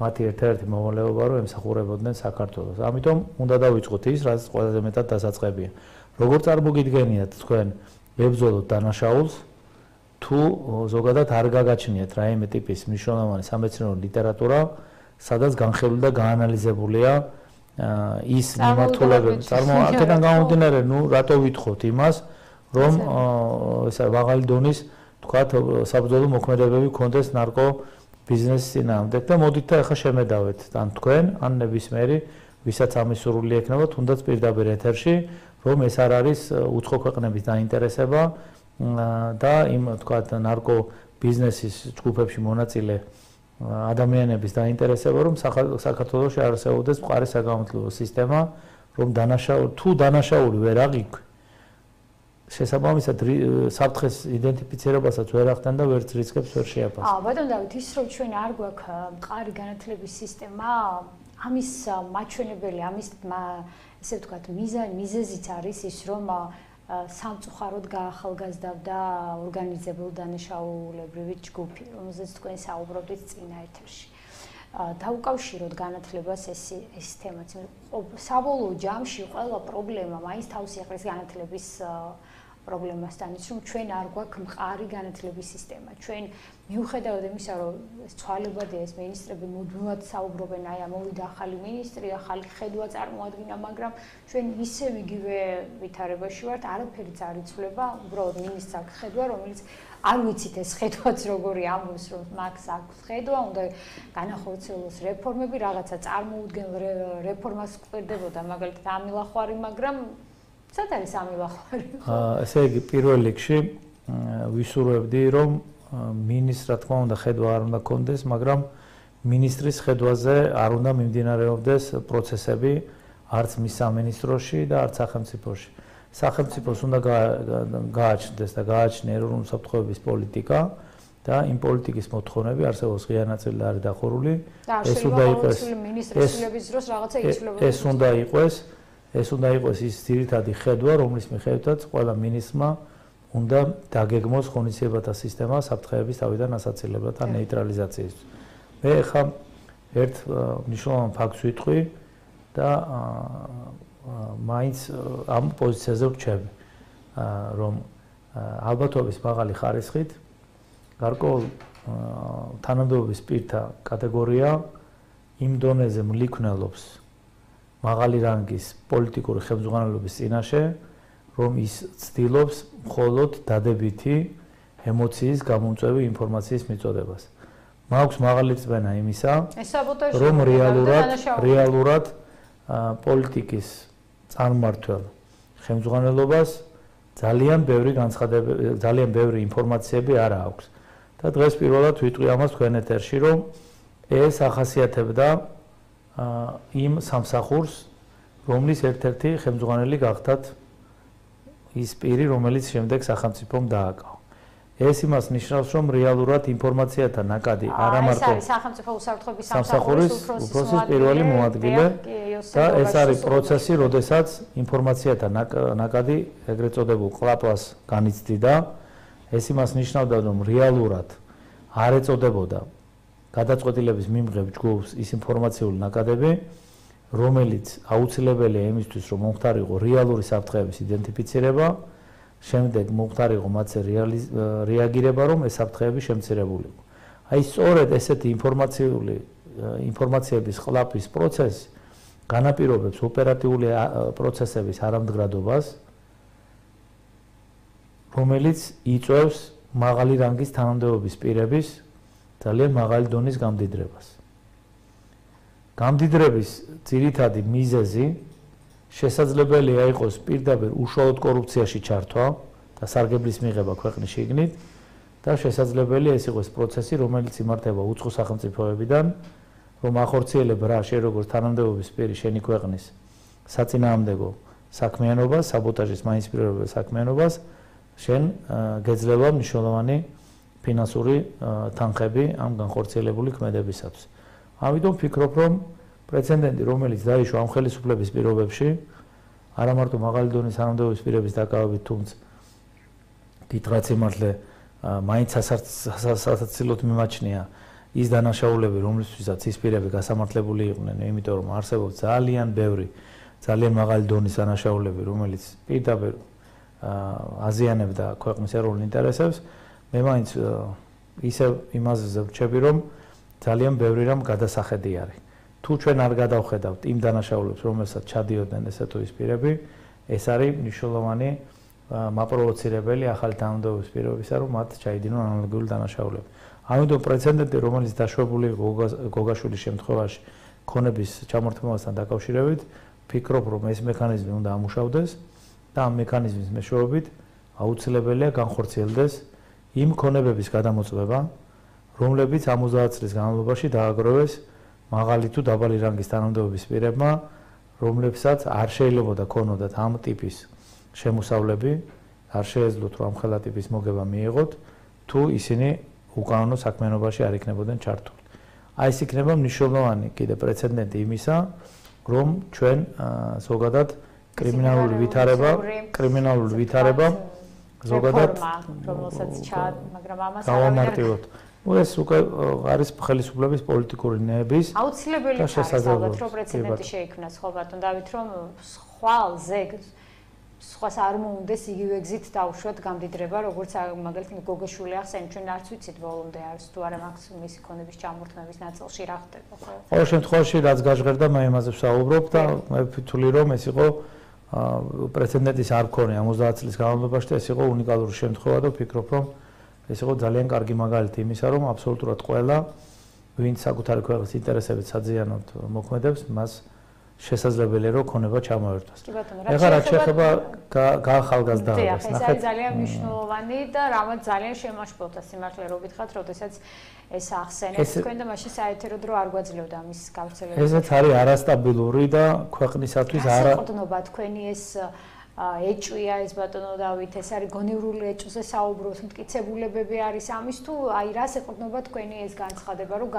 მათი ერთ-ერთი მოვალეობა, რომ ემსახურებოდნენ საქართველოს. ამიტომ უნდა დავიწყოთ ის, რაც ყველაზე მეტად დასაწყებია. როგორ წარმოგიდგენიათ თქვენ ებრძოლოთ დანაშაულს, თუ ზოგადად არ გაგაჩნიათ რაიმე ტიპის მნიშვნელოვანი სამეცნიერო ლიტერატურა, სადაც განხილული და გაანალიზებულია ის მიმართულებები. აქედან გამომდინარე, რატო ვითხოვთ იმას, რომ ესა მაღალი დონის, თქვათ, საბრძოლო მოქმედებები გქონდეს ნარკო ბიზნესის წინააღმდეგ და მოდით და ახლა შემედავეთ ან თქვენ, ან ნებისმიერი, ვისაც ამის სურვილი ექნება, თუნდაც პირდაპირ ეთერში, რომ ეს არ არის უცხო ქვეყნების დაინტერესება და იმ, თქვათ, ნარკო ბიზნესის ჯგუფებში მონაწილე ადამიანების დაინტერესება, რომ საქართველოში არსებობდეს მყარი საგანმანათლებლო სისტემა, რომ თუ დანაშაული ვერ აღიქვ, შესაბამისად საფრთხეს იდენტიფიცირებასაც ვერ ახდენ და ვერც რისკებს ვერ შეაფასებენ. ბატონო დავით, ის რომ ჩვენ არ გვაქვს მყარი განათლების სისტემა, ამის მაჩვენებელი, ამის ესე ვთქვათ, მიზეზიც არის ის, რომ სამწუხაროდ გაახალგაზრდა ორგანიზებულ დანაშაულებრივი ჯგუფი, რომელზეც თქვენ საუბრობდით წინა ეთერში. დაუკავშიროთ განათლებას ეს თემაც. საბოლოო ჯამში ყველა პრობლემა მაინც თავს იყრის განათლების პრობლემასთან, ის რომ ჩვენ არ გვაქვს მყარი განათლების სისტემა. ჩვენ მიუხედავად იმისა, რომ ცვალებადია ეს მინისტრები მუდმივად საუბრობენ, აი ამოვიდა ახალი მინისტრი, ახალი ხედვა წარმოადგინა, მაგრამ ჩვენ ისევ იგივე ვითარებაში ვართ, არაფერიც არ იცვლება, უბრალოდ მინისტრს აქვს ხედვა, რომელიც არ ვიცით ეს ხედვაც როგორი ამბობს, რომ მაგს აქვს ხედვა, უნდა განახორციელოს რეფორმები, რაღაცა წარმოუდგენელ რეფორმას გვერდებოდა, მაგალითად ამილახვარი, მაგრამ სად არის ამილახვარი? ესე იგი, პირველ რიგში ვისურვებდი, რომ მინისტრს, რა თქმა უნდა, ხედვა არ უნდა კონდეს, მაგრამ მინისტრის ხედვაზე არ უნდა მიმდინარეობდეს პროცესები არც მის სამინისტროში და არც სახელმწიფოში. სახელმწიფოს უნდა გააჩნდეს და გააჩნია ეროვნული უსაფრთხოების πολιτიკა და იმ პოლიტიკის მოთხოვნები არსებობს ღია ნაწილი არის დახურული. ეს უნდა იყოს მინისტრის ცვლილების დროს რაღაცა იცვლებოდა. ეს უნდა იყოს ის ძირითადი ხედვა, რომლის მიხედვითაც ყველა მინისტრმა უნდა დაგეგმოს ღონისძიებათა სისტემა საფრთხეების თავიდან ასაცილებლად ან ნეიტრალიზაციისთვის. მე ხა ერთ მნიშვნელოვან ფაქტს ვიტყვი და მაინც ამ პოზიციაზე ვრჩები, რომ ალბათობის მაღალი ხარისხით გარკვეულ თანამდებობის პირთა კატეგორია იმ დონეზე მლიქნელობს მაღალი რანგის პოლიტიკური ხელმძღვანელობის წინაშე, რომ ის ცდილობს მხოლოდ დადებითი ემოციის გამომწვევი ინფორმაციის მიწოდებას. მაქვს მაღალი რწმენა იმისა, რომ რეალურად პოლიტიკის წარმმართველ ხელმძღვანელობას ძალიან ბევრი ინფორმაციები არ აქვს. და დღეს პირველად ვიტყვი ამას თქვენ ეთერში, რომ ეს ახასიათებდა იმ სამსახურს, რომლის ერთ-ერთი ხელმძღვანელი გახდათ ის პირი, რომელიც შემდეგ სახელმწიფომ დააკავა. ეს იმას ნიშნავს, რომ რეალურად ინფორმაციათა ნაკადი არა მარტო სახელმწიფო უსაფრთხოების სამსახურის უფროსის პირველი მოადგილე და ეს არის პროცესი, როდესაც ინფორმაციათა ნაკადი ეგრეთ წოდებულ ყლაპას განიცდიდა. ეს იმას ნიშნავდა, რომ რეალურად არ ეწოდებოდა გადაწყვეტილების მიმღებ ჯგუფს ის ინფორმაციული ნაკადები, რომელიც აუცილებელია იმისთვის, რომ მომხდარიყო რეალური საფრთხეების იდენტიფიცირება, შემდეგ მომხდარიყო მათზე რეაგირება, რომ ეს საფრთხეები შემცირებულიყო. აი სწორედ ესეთი ინფორმაციების ყლაპის პროცესი განაპირობებს ოპერატიული პროცესების არამდგრადობას, რომელიც იწვევს მაღალი რანგის თანამდებობის პირების ძალიან მაღალი დონის გამდიდრებას. გამდიდრების ძირითადი მიზეზი შესაძლებელია იყოს პირდაპირ უშუალოდ კორუფციაში ჩართვა და სარგებლის მიღება ქვეყნის შიგნით და შესაძლებელია ეს იყოს პროცესი, რომელიც იმართება უცხო სახელმწიფოებიდან, რომ ახორციელებ რა შენ როგორც თანამდებობის პირი შენი ქვეყნის საწინააღმდეგო საქმიანობას, საბოტაჟის მაინცპირებელ საქმიანობას, შენ გეძლევა მნიშვნელოვანი ფინანსური თანხები ამ განხორციელებული ქმედებისათვის. ამიტომ ვფიქრობ, რომ პრეცედენტი, რომელიც დაიშვა ამ ხელისუფლების პირობებში, არა მარტო მაღალი დონის თანამდებობის პირების დაკავებით, თუმცა კითხვაც იმართლე მაინც სასაცილოდ მიმაჩნია ის დანაშაულები, რომლისთვისაც ის პირები გასამართლებული იყვნენ, იმიტომ რომ არსებობს ძალიან ბევრი, ძალიან მაღალი დონის დანაშაულები, რომელიც პირდაპირ აზიანებდა ქვეყნის ეროვნულ ინტერესებს. მე მაინც ისევ იმაზე ვრჩები, რომ ძალიან ბევრი რამ გადასახედი არის. თუ ჩვენ არ გადავხედავთ იმ დანაშაულებს, რომელსაც ჩადიოდნენ ესე თუ ის პირები, ეს არის მნიშვნელოვანი მაპროვოცირებელი ახალი თანამდებობის პირობისა, რომ მათ ჩაიდინონ ანალოგიური დანაშაულები. ამიტომ პრეცედენტი, რომელიც დაშვებული იყო გოგაშვილის შემთხვევაში ქონების ჩამორთმევასთან დაკავშირებით, ვფიქრობ, რომ ეს მექანიზმი უნდა ამუშავდეს და ამ მექანიზმის მეშვეობით აუცილებელია განხორციელდეს იმ ქონებების გადამოწმება, რომლებიც 70 წლის განმავლობაში დააგროვეს მაღალი თუ დაბალი რანგის თანამდებობის პირებმა, რომლებსაც არ შეიძლებოდა ქონოდათ ამ ტიპის შემოსავლები, არ შეეძლოთ რომ ამ ხელა ტიპის მოგება მიიღოთ, თუ ისინი უკანონო საქმიანობაში არ იქნებოდნენ ჩართული. Აი ეს იქნება მნიშვნელოვანი კიდე პრეცედენტი იმისა, რომ ჩვენ ზოგადად კრიმინალური ვითარება ზოგადად რომელსაც მაგრამ ამას გავამარტივოთ. ეს უკვე არის ხელისუფლების პოლიტიკური ნების აუცილებელი არის ალბათ რომ პრეცედენტი შეიქმნას ხო ბატონ დავით რომ სხვას არ მოუნდეს იგივე გზით დავუშვათ გამდიდრება როგორც მაგალითად გოგოშვილი ახსენეთ ჩვენ არც ვიცით ბოლომდე არის თუ არა მაქსიმუმ მისი ქონების ჩამორთმების ნაწილში რა ხდება ხო ყოველ შემთხვევაში რაც გაჟღერდა მე იმაზე ვსაუბრობ და მე ვფიქრობ რომ ეს იყო პრეცედენტის არ მქონე 50 წლის განმავლობაში ეს იყო უნიკალური შემთხვევა და ვფიქრობ რომ ეს იყო ძალიან კარგი მაგალითი იმისა რომ აბსოლუტურად ყველა ვინც საკუთარი ქვეყნის ინტერესებით საძიანოდ მოქმედებს მას შესაძლებელია რომ ქონება ჩამოერთვას. ეხლა რაც შეეხება გაახალგაზრდაობას, ნახეთ. ეს არის ძალიან მნიშვნელოვანი და რამაც ძალიან შემაშფოთა სიმართლე რო გითხრათ, როდესაც ეს ახსენეთ თქვენ და მაშინ საერთოდ რო არ გვაძლევდა ამის გავრცელება. ესეც არის არასტაბილური და ქვეყნისათვის არა საყრდნობა თქვენი ეს ეჭვია ეს ბატონო დავით ეს არის გონივრული ეჭვზე საუბრობთ მტკიცებულებები არის ამის თუ აი რა საყრდნობა თქვენი ეს განცხადება რომ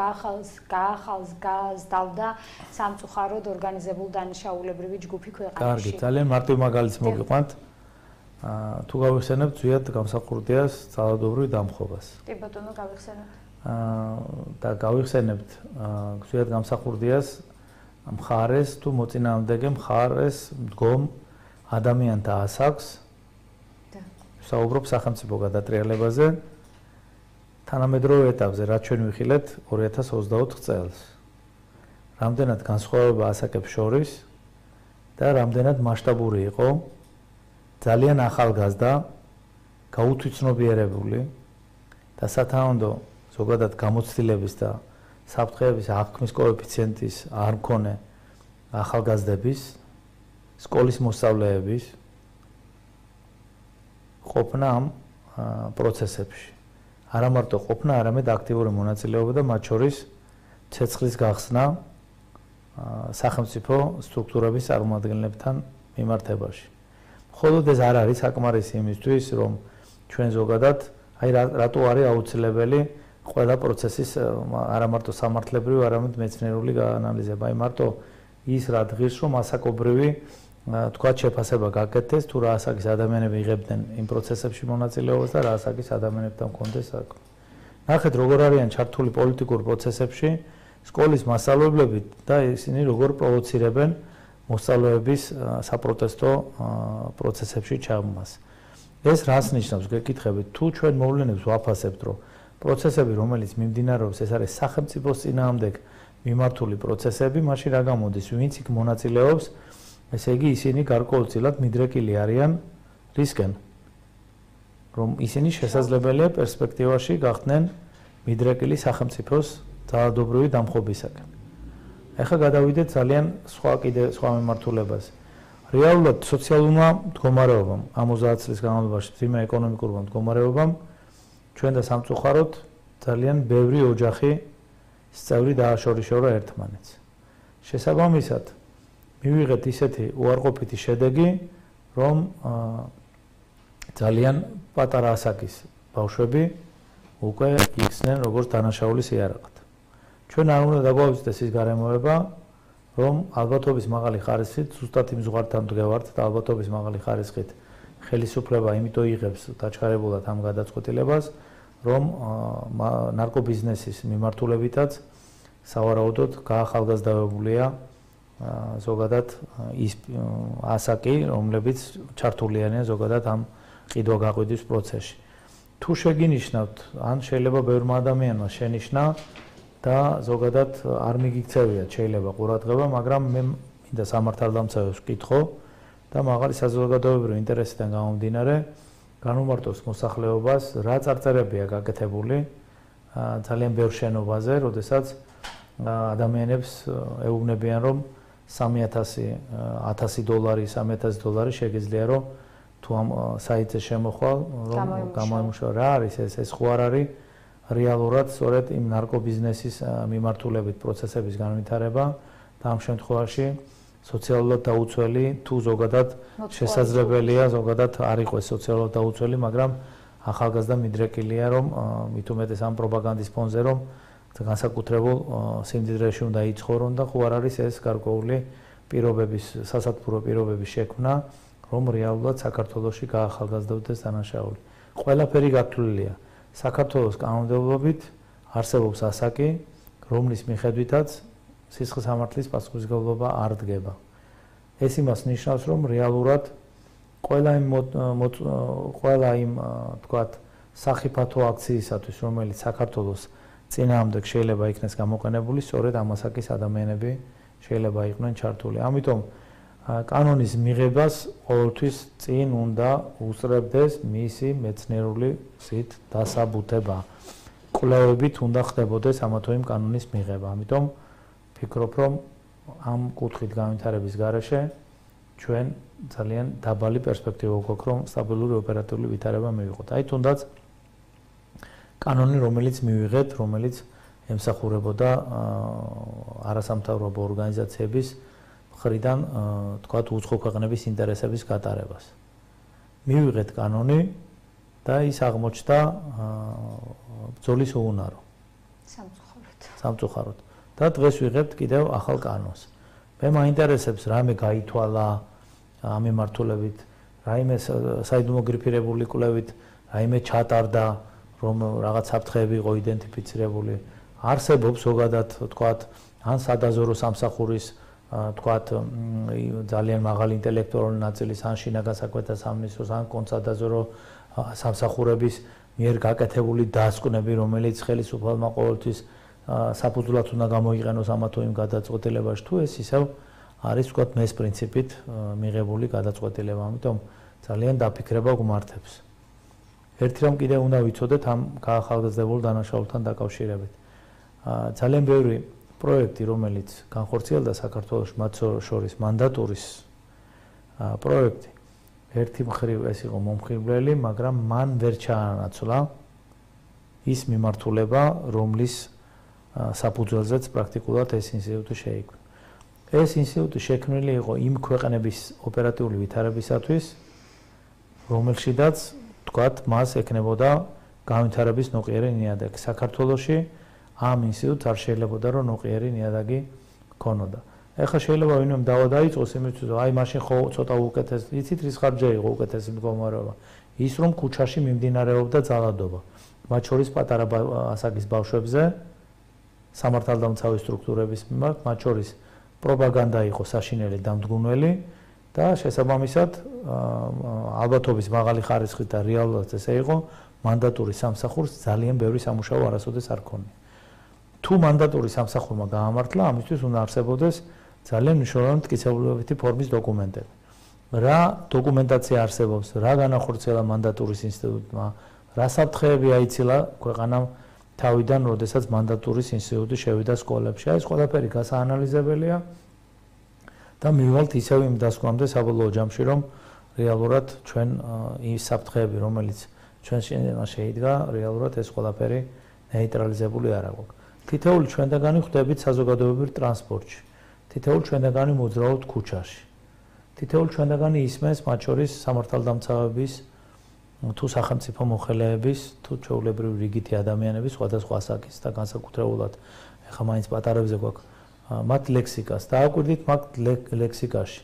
გაახალგაზრდა სამწუხაროდ ორგანიზებული დანაშაულებრივი ჯგუფი ქვეყანაში. კარგი, ძალიან მარტივ მაგალითს მოგიყვანთ. თუ გავიხსენებთ ზვიად გამსახურდიას ძალადობრივ დამხობას. კი ბატონო გავიხსენებთ. და გავიხსენებთ ზვიად გამსახურდიას მხარეს თუ მოწინააღმდეგე მხარეს მდგომ ადამიანთა ასაკს საუბრობ სახელმწიფო გადატრიალებაზე თანამედროვე ეტაპზე რაც ჩვენ ვიხილეთ 2024 წელს რამდენად განსხვავება ასაკებს შორის და რამდენად მასშტაბური იყო ძალიან ახალგაზრდა გაუთვითცნობიერებული და სათანადო ზოგადად გამოცდილების და საფრთხეების აღქმის კოეფიციენტის არ მქონე ახალგაზრდების სკოლის მოსწავლეების ყოფნა ამ პროცესებში. არა მარტო ყოფნა, არამედ აქტიური მონაწილეობა და მათ შორის ცეცხლის გახსნა სახელმწიფო სტრუქტურების წარმომადგენლებთან მიმართებაში. მხოლოდ ეს არ არის საკმარისი იმისთვის, რომ ჩვენ ზოგადად აი რატო არის აუცილებელი ყველა პროცესის არა მარტო სამართლებრივი, არამედ მეცნიერული გაანალიზება. აი მარტო ის რა დღის რომ ასაკობრივი თქვა შეფასება გაკეთდეს თუ რა ასაკის ადამიანები იღებდნენ იმ პროცესებში მონაწილეობას და რა ასაკის ადამიანებთან მქონდეს საქმე. ნახეთ როგორ არიან ჩართული პოლიტიკურ პროცესებში სკოლის მასწავლებლები და ისინი როგორ პროვოცირებენ მოსწავლეების საპროტესტო პროცესებში ჩაბმას. ეს რას ნიშნავს გეკითხებით თუ ჩვენ მოვლენებს ვაფასებთ რომ პროცესები რომელიც მიმდინარეობს ეს არის სახელმწიფოს წინააღმდეგ მიმართული პროცესები მაშინ რა გამოდის ვინც იქ მონაწილეობს ესე იგი ისინი გარკვეულწილად მიდრეკილი არიან რისკენ რომ ისინი შესაძლებელია პერსპექტივაში გახდნენ მიდრეკილი სახელმწიფოს ძალადობრივი დამხობისაკენ. ეხლა გადავიდეთ ძალიან სხვა მიმართულებაზე. რეალურად სოციალურმა მდგომარეობამ 50 წლის განმავლობაში მძიმე ეკონომიკურმა მდგომარეობამ ჩვენ და სამწუხაროდ ძალიან ბევრი ოჯახი სწევრი დააშორიშორა ერთმანეთს. შესაბამისად მივიღეთ ისეთი უარყოფითი შედეგი, რომ ძალიან პატარა ასაკის ბავშვები უკვე იქცნენ როგორც დანაშაულის იარაღად. ჩვენ არ უნდა დაგვაუწყდეს ის გარემოება, რომ ალბათობის მაღალი ხარისხით ზუსტად იმ ზღვართან მდგევართ და ალბათობის მაღალი ხარისხით ხელისუფლება იმიტომ იღებს დაჩქარებულად ამ გადაწყვეტილებას, რომ ნარკობიზნესის მიმართულებითაც სავარაუდოდ გაახალგაზრდებულია ზოგადად ის ასაკი, რომლებიც ჩართულიანია ზოგადად ამ ყიდვა-გაყიდვის პროცესში. თუ შეგინიშნავთ, ან შეიძლება ბევრმა ადამიანმა შენიშნა და ზოგადად არ მიგიქცევიათ შეიძლება ყურადღება, მაგრამ მე მინდა სამართალდამცავებს ვკითხო და მაღალი საზოგადოებრივი ინტერესიდან გამომდინარე განუმარტოს მოსახლეობას რა წარწერებია გაკეთებული ძალიან ბევრ შენობაზე, როდესაც ადამიანებს ეუბნებიან რომ $1000 $3000 შეგიძლია რომ თუ ამ საიტზე შემოხვალ რომ გამოიმუშაო რა არის ეს ხო არ არის რეალურად სწორედ იმ ნარკობიზნესის მიმართულებით პროცესების განვითარება და ამ შემთხვევაში სოციალურად დაუცველი თუ ზოგადად შესაძლებელია ზოგადად არ იყოს სოციალურად დაუცველი, მაგრამ ახალგაზრდა მიდრეკილია, რომ მით უმეტეს ამ პროპაგანდის ფონზე, რომ განსაკუთრებულ სიმდიდრეში უნდა იცხოვრონ და ხო არ არის ეს გარკვეული პირობების, სასათბურო პირობების შექმნა, რომ რეალურად საქართველოში გაახალგაზრდოდეს დანაშაული. ყველაფერი გათვლილია. საქართველოს კანონმდებლობით არსებობს ასაკი, რომლის მიხედვითაც სისხლისამართლის პასუხისმგებლობა არ დგება. ეს იმას ნიშნავს, რომ რეალურად ყველა იმ თქვათ სახიფათო აქციისათვის, რომელიც საქართველოს წინააღმდეგ შეიძლება იქნეს გამოყენებული, სწორედ ამ ასაკის ადამიანები შეიძლება იყვნენ ჩართული. ამიტომ კანონის მიღებას ყოველთვის წინ უნდა უსწრებდეს მისი მეცნიერული გზით დასაბუთება. კვლევებით უნდა ხდებოდეს ამა თუ იმ კანონის მიღება. ამიტომ ვფიქრობ, რომ ამ კუთხით განვითარების გარეშე ჩვენ ძალიან დაბალი პერსპექტივა გვაქვს, რომ სტაბილური ოპერატიული ვითარება მივიღოთ. აი თუნდაც კანონი, რომელიც მივიღეთ, რომელიც ემსახურებოდა არასამთავრობო ორგანიზაციების მხრიდან, თქვათ, უცხო ქვეყნების ინტერესების გატარებას. მივიღეთ კანონი და ის აღმოჩნდა ბრძოლის უუნარო. სამწუხაროდ. და დღეს ვიღებთ კიდევ ახალ კანონს. მე მაინტერესებს რამე გაითვალა ამ მიმართულებით, რაიმე საიდუმლო გრიფირებული კვლევით, რაიმე ჩატარდა, რომ რაღაც საფრთხეები იყო იდენტიფიცირებული. არსებობს ზოგადად, თქვათ, ან სადაზორო სამსახურის, თქვათ, ძალიან მაღალი ინტელექტუალური ნაწილის, ან შინაგან საქმეთა სამინისტროს, ან კონსადაზორო სამსახურების მიერ გაკეთებული დასკვნები, რომელიც ხელისუფლებამ ყოველთვის საფუძვლად უნდა გამოიყენოს ამა თუ იმ გადაწყვეტილებაში, თუ ეს ისევ არის, თქვათ, მეს პრინციპით მიღებული გადაწყვეტილება. ამიტომ ძალიან დაფიქრება გვმართებს. ერთი რამ კიდევ უნდა ვიცოდეთ ამ გაახალგაზრდებულ დანაშაულთან დაკავშირებით. ძალიან ბევრი პროექტი, რომელიც განხორციელდა საქართველოში, მათ შორის მანდატურის პროექტი, ერთი მხრივ ეს იყო მომხიბვლელი, მაგრამ მან ვერ ჩაანაცვლა ის მიმართულება, რომლის საფუძველზეც პრაქტიკულად ეს ინსტიტუტი შეიქმნა. ეს ინსტიტუტი შექმნილი იყო იმ ქვეყნების ოპერატიული ვითარებისათვის, რომელშიდაც, თქვათ, მას ექნებოდა განვითარების ნოყიერი ნიადაგი. საქართველოში ამ ინსტიტუტს არ შეიძლებოდა, რომ ნოყიერი ნიადაგი ქონოდა. ეხლა შეიძლება ვინმე დავა დაიწყოს იმისთვის, რომ აი მაშინ ხო ცოტა უკეთეს, იცით რის ხარჯზე იყო უკეთესი მდგომარეობა? ის რომ ქუჩაში მიმდინარეობდა ძალადობა. მათ შორის პატარა ასაკის ბავშვებზე სამართალდამცავი სტრუქტურების მიმართ, მათ შორის პროპაგანდა იყო საშინელი დამდგუნველი და შესაბამისად ალბათობის მაღალი ხარისხით და რეალურად ესე იყო, მანდატური სამსახურს ძალიან ბევრი სამუშაო არასოდეს არ ქონია. თუ მანდატური სამსახურმა გაამართლა, ამისთვის უნდა არსებობდეს ძალიან მნიშვნელოვანი მტკიცებულებითი ფორმის დოკუმენტები. რა დოკუმენტაცია არსებობს, რა განახორციელა მანდატურის ინსტიტუტმა, რა საფრთხეები აიცილა ქვეყანამ თავიდან, როდესაც მანდატურის ინსტიტუტი შევიდა სკოლებში. ეს ყველაფერი გასაანალიზებელია და მივიღალთ ისევ იმ დასკვნამდე საბოლოო ჯამში, რომ რეალურად ჩვენ ის საფრთხეები, რომელიც ჩვენ შეიდგა, რეალურად ეს ყველაფერი ნეიტრალიზებული არ აქვს. თითოეული ჩვენთაგანი ხვდებით საზოგადოებრივ ტრანსპორტში. თითოეული ჩვენთაგანი მოძრაობთ ქუჩაში. თითოეული ჩვენთაგანი ისმენს მათ შორის სამართალდამცავების თუ სახელმწიფო მოხელეების, თუ ჩვეულებრივი რიგითი ადამიანების სხვადასხვა ასაკის და განსაკუთრებულად ეხლა მაინც პატარებზე გვაქვს მათ ლექსიკას. დააკვირდით მათ ლექსიკაში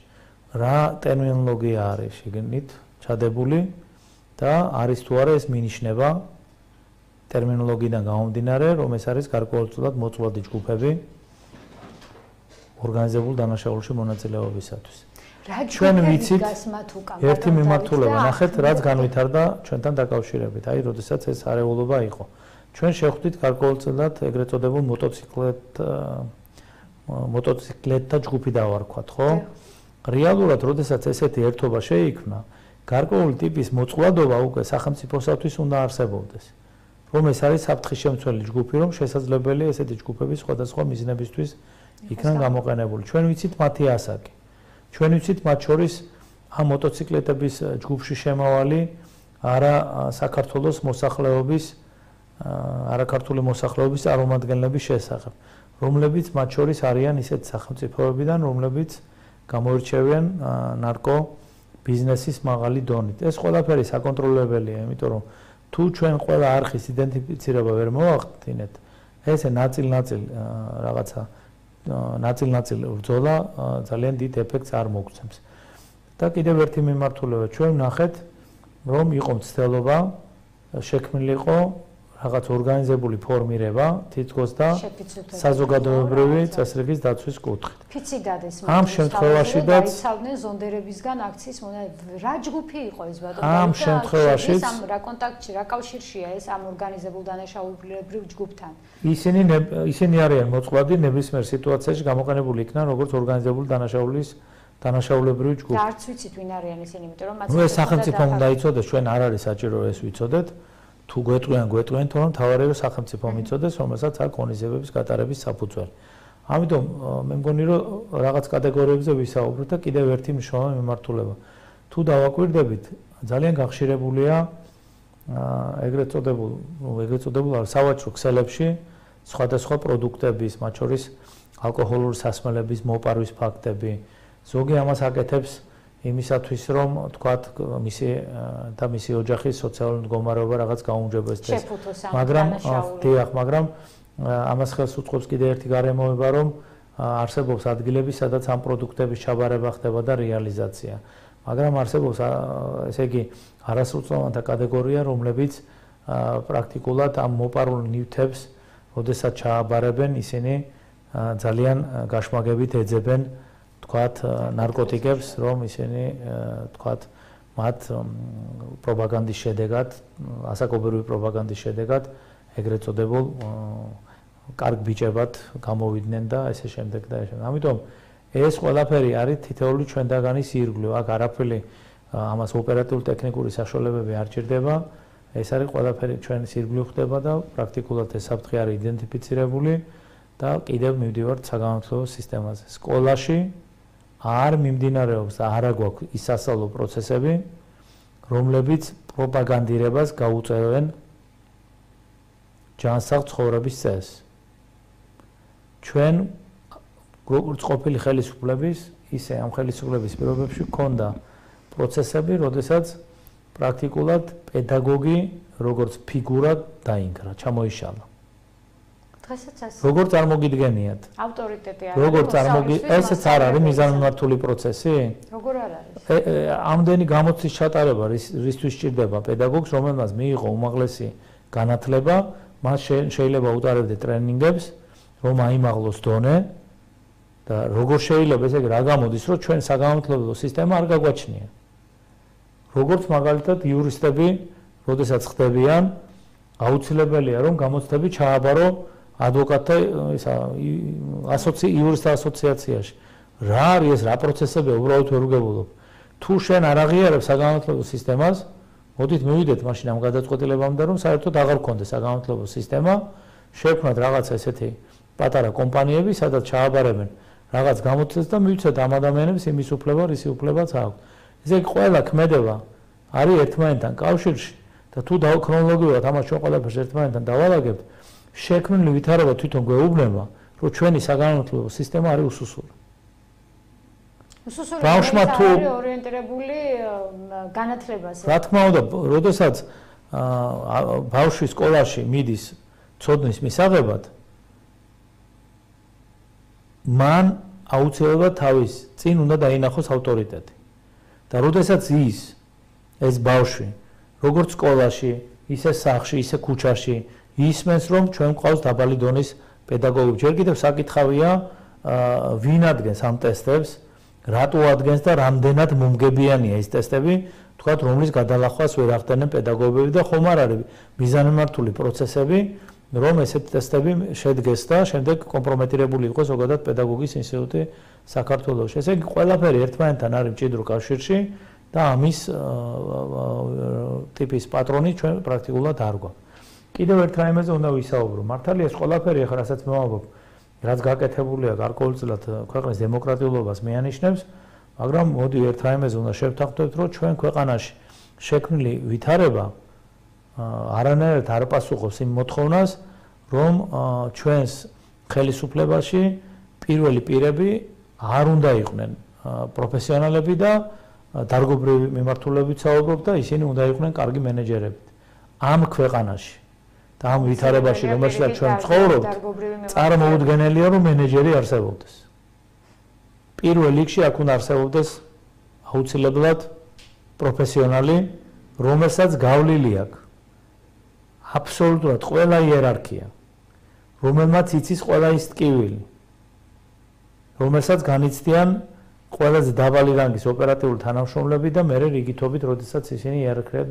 რა ტერმინოლოგია არის შეგნით ჩადებული და არის თუ არა ეს მინიშნება ტერმინოლოგიიდან გამომდინარე, რომ ეს არის გარკვეულწილად მოწვევლადი ჯგუფები ორგანიზებულ დანაშაულში მონაწილეობისათვის. ჩვენ ვიცით ერთი მიმართულება, ნახეთ, რაც განვითარდა ჩვენთან დაკავშირებით. აი, როდესაც ეს არეულობა იყო. ჩვენ შევხვდით გარკვეულწილად ეგრეთ წოდებულ მოტოციკლეტთა ჯგუფი დავარქვათ, ხო? რეალურად, როდესაც ესეთი ერთობა შეიქმნა, გარკვეული ტიპის მოწყვლადობა უკვე სახელმწიფოსათვის უნდა არსებობდეს. რომ ეს არის საფრთხის შემცველი ჯგუფი, რომ შესაძლებელია ესეთი ჯგუფები სხვადასხვა მიზნებისთვის იქნან გამოყენებული. ჩვენ ვიცით მათი ასაკი. ჩვენ ვიცით მათ შორის ამ მოტოციკლეტების ჯგუფში შემავალი არა საქართველოს მოსახლეობის, არა ქართული მოსახლეობის წარმომადგენლების შესახებ, რომლებიც მათ შორის არიან ისეთ სახელმწიფოებიდან, რომლებიც გამოირჩევიან ნარკო ბიზნესის მაღალი დონით. ეს ყველაფერი საკონტროლებელია, იმიტომ რომ თუ ჩვენ ყველა არხის იდენტიფიცირება ვერ მოვახდინეთ, ესე ნაწილ-ნაწილ რაღაცა ნაწილ-ნაწილ ბრძოლა ძალიან დიდ ეფექტს არ მოგცემს. და კიდევ ერთი მიმართულება, ჩვენ ვნახეთ, რომ იყო მცდელობა შექმნილიყო რაღაც ორგანიზებული ფორმირება თითქოს და საზოგადოებრივი წესრიგის დაცვის კუთხით. ფიცი დადეს ამ შემთხვევაშიდაც დაიცავდნენ ზონდერებისგან აქციის რა ჯგუფი იყო ეს ბატონო? ამ შემთხვევაშიც რა კონტაქტში, რა კავშირშია ეს ამ ორგანიზებულ დანაშაულებრივ ჯგუფთან? ისინი არიან მოწყვლადი ნებისმიერ სიტუაციაში გამოყენებული იქნან როგორც ორგანიზებული დანაშაულებრივი ჯგუფი. და არც ვიცით ვინ არიან ისინი, იმიტომ რომ ეს სახელმწიფო უნდა იცოდეს, ჩვენ არ არის საჭირო ეს ვიცოდეთ. თუ გვეტყვიან, თორემ თავარია სახელმწიფო მიწოდეს, რომელსაც აქვს ღონისძიებების გატარების საფუძველი. ამიტომ მე მგონი, რომ რაღაც კატეგორიებზე ვისაუბროთ და კიდევ ერთი მნიშვნელოვანი მიმართულება. თუ დავაკვირდებით, ძალიან გახშირებულია ეგრეთ წოდებულ სავაჭრო ქსელებში სხვადასხვა პროდუქტების, მათ შორის ალკოჰოლური სასმელების მოპარვის ფაქტები. ზოგი ამას აკეთებს იმისათვის რომ თქვათ მისი ოჯახის სოციალური მდგომარეობა რაღაც გაუმჯობესდეს. მაგრამ ამას ხელს უწყობს კიდევ ერთი გარემოება, რომ არსებობს ადგილები, სადაც ამ პროდუქტების ჩაბარება ხდება და რეალიზაცია. მაგრამ არსებობს ესე იგი არასრულწლოვანთა კატეგორია, რომლებიც პრაქტიკულად ამ მოპარულ ნივთებს, როდესაც ჩააბარებენ, ისინი ძალიან გაშმაგებით ეძებენ თქვათ ნარკოტიკებს, რომ ისინი თქვათ მათ პროპაგანდის შედეგად, ასაკობრივი პროპაგანდის შედეგად ეგრეთ წოდებულ კარგ ბიჭებად გამოვიდნენ და ესე შემდეგ და ესე. ამიტომ ეს ყველაფერი არის თითოეული ჩვენდაგანის ირგვლივ. აქ არაფერი ამას ოპერატიული ტექნიკური საშუალებები არ ჭირდება. ეს არის ყველაფერი ჩვენის ირგვლივ ხდება და პრაქტიკულად ეს საფრთხე არის იდენტიფიცირებული და კიდევ მივდივართ საგანმანათლებლო სისტემაზე. სკოლაში არ მიმდინარეობს და არ აგვაქვს ის სასწავლო პროცესები, რომლებიც პროპაგანდირებას გაუწევენ ჯანსაღ ცხოვრების წესს. ჩვენ როგორც ყოფილი ხელისუფლების, ისე ამ ხელისუფლების პირობებში გქონდა პროცესები, როდესაც პრაქტიკულად პედაგოგი როგორც ფიგურა დაინგრა, ჩამოიშალა. როგორ წარმოგიდგენიათ? ავტორიტეტი არის. როგორ ესეც არ არის მიზანმიმართული პროცესი? როგორ არ არის? ამდენი გამოცდის ჩატარება რისთვის სჭირდება პედაგოგს, რომელმაც მიიღო უმაღლესი განათლება, მას შეიძლება უტარებდე ტრენინგებს, რომ აიმაღლოს დონე და როგორ შეიძლება ესე იგი რა გამოდის, რომ ჩვენ საგანმანათლებლო სისტემა არ გაგვაჩნია. როგორც მაგალითად იურისტები, როდესაც ხდებიან, აუცილებელია რომ გამოცდები ჩააბარო ადვოკატთა იურისტთა ასოციაციაში. რა არის ეს, რა პროცესებია, უბრალოდ ვერ უგებულობ. თუ შენ არ აღიარებ საგანმანათლებლო სისტემას, მოდით მივიდეთ მაშინ ამ გადაწყვეტილებამდე, რომ საერთოდ აღარ გქონდეს საგანმანათლებლო სისტემა, შევქმნათ რაღაცა ესეთი პატარა კომპანიები, სადაც ჩააბარებენ რაღაც გამოცდას და მივცეთ ამ ადამიანებს იმის უფლება, რისი უფლებაც აქვს. ესე იგი ყველა ქმედება არის ერთმანეთთან კავშირში და თუ ქრონოლოგიურად ამას ჩვენ ყველაფერს ერთმანეთთან დავალაგებთ, შექმნილი ვითარება თვითონ გვეუბნება, რომ ჩვენი საგანმანათლებლო სისტემა არის უსუსური. უსუსური არის ორიენტირებული განათლებაზე. რა თქმა უნდა, როდესაც ბავშვი სკოლაში მიდის ცოდნის მისაღებად, მან აუცილებლად თავის წინ უნდა დაინახოს ავტორიტეტი. და როდესაც ეს ბავშვი როგორც სკოლაში, ისე სახლში, ისე ქუჩაში ისმენს, რომ ჩვენ გვყავს დაბალი დონის პედაგოგი. ჯერ კიდევ საკითხავია, ვინ ადგენს ამ ტესტებს, რატო ადგენს და რამდენად მომგებიანია ეს ტესტები, თქვათ, რომლის გადალახვას ვერ ახდენენ პედაგოგები და ხომ არ არის მიზანმიმართული პროცესები, რომ ესეთი ტესტები შედგეს და შემდეგ კომპრომეტირებული იყოს ზოგადად პედაგოგის ინსტიტუტი საქართველოში. ესე იგი, ყველაფერი ერთმანეთთან არის მჭიდრო კავშირში და ამის ტიპის პატრონი ჩვენ პრაქტიკულად არ გვაქვს. კიდევ ერთ რაიმეზე უნდა ვისაუბრო. მართალია ეს ყველაფერი ახლა რასაც მოვაბობ, რაც გაკეთებულია გარკვეულწილად ქვეყნის დემოკრატიულობას მეანიშნებს, მაგრამ მოდი ერთ რაიმეზე უნდა შევთანხმდეთ, რომ ჩვენ ქვეყანაში შექმნილი ვითარება არანაირად არ პასუხობს იმ მოთხოვნას, რომ ჩვენს ხელისუფლებაში პირველი პირები არ უნდა იყვნენ პროფესიონალები და დარგობრივი მიმართულებით საუბრობ და ისინი უნდა იყვნენ კარგი მენეჯერები. ამ ქვეყანაში და ამ ვითარებაში, რომელშიც ჩვენ ცხოვრობთ, წარმოუდგენელია, რომ მენეჯერი არსებობდეს. პირველ რიგში აქ უნდა არსებობდეს აუცილებლად პროფესიონალი, რომელსაც გავლილი აქვს აბსოლუტურად ყველა იერარქია, რომელმაც იცის ყველა ის ტკივილი, რომელსაც განიცდიან ყველაზე დაბალი რანგის ოპერატიული თანამშრომლები და მერე რიგითობით, როდესაც ისინი იერარქიად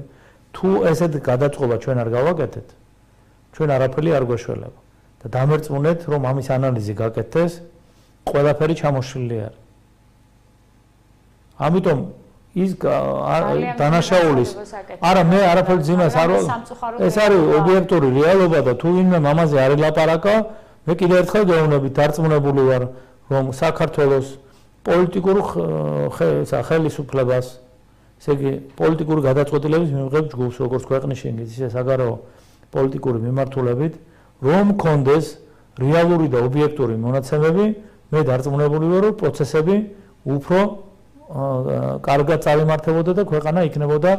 თუ ესეთ გადაწყობა ჩვენ არ გავაკეთეთ, ჩვენ არაფერი არ გვეშველება და დამერწმუნეთ, რომ ამის ანალიზი გაკეთდეს, ყველაფერი ჩამოშლილი არის. ამიტომ ის დანაშაულის არა მე არაფერი ძიმას არ ეს არის ობიექტური რეალობა და თუ ვინმე ამაზე არ ელაპარაკა, მე კიდევ ერთხელ გეუბნებით, დარწმუნებული ვარ, რომ საქართველოს პოლიტიკურ ხელისუფლებას, ესე იგი პოლიტიკური გადაწყვეტილების მიღების ჯგუფს, როგორც ქვეყნის შიგნით, ისე საგარეო პოლიტიკური მიმართულებით, რომ კონდეს რეალური და ობიექტური მონაცემები, მე დარწმუნებული ვარ, რომ პროცესები უფრო კარგად წარიმართებოდა და ქვეყანა იქნებოდა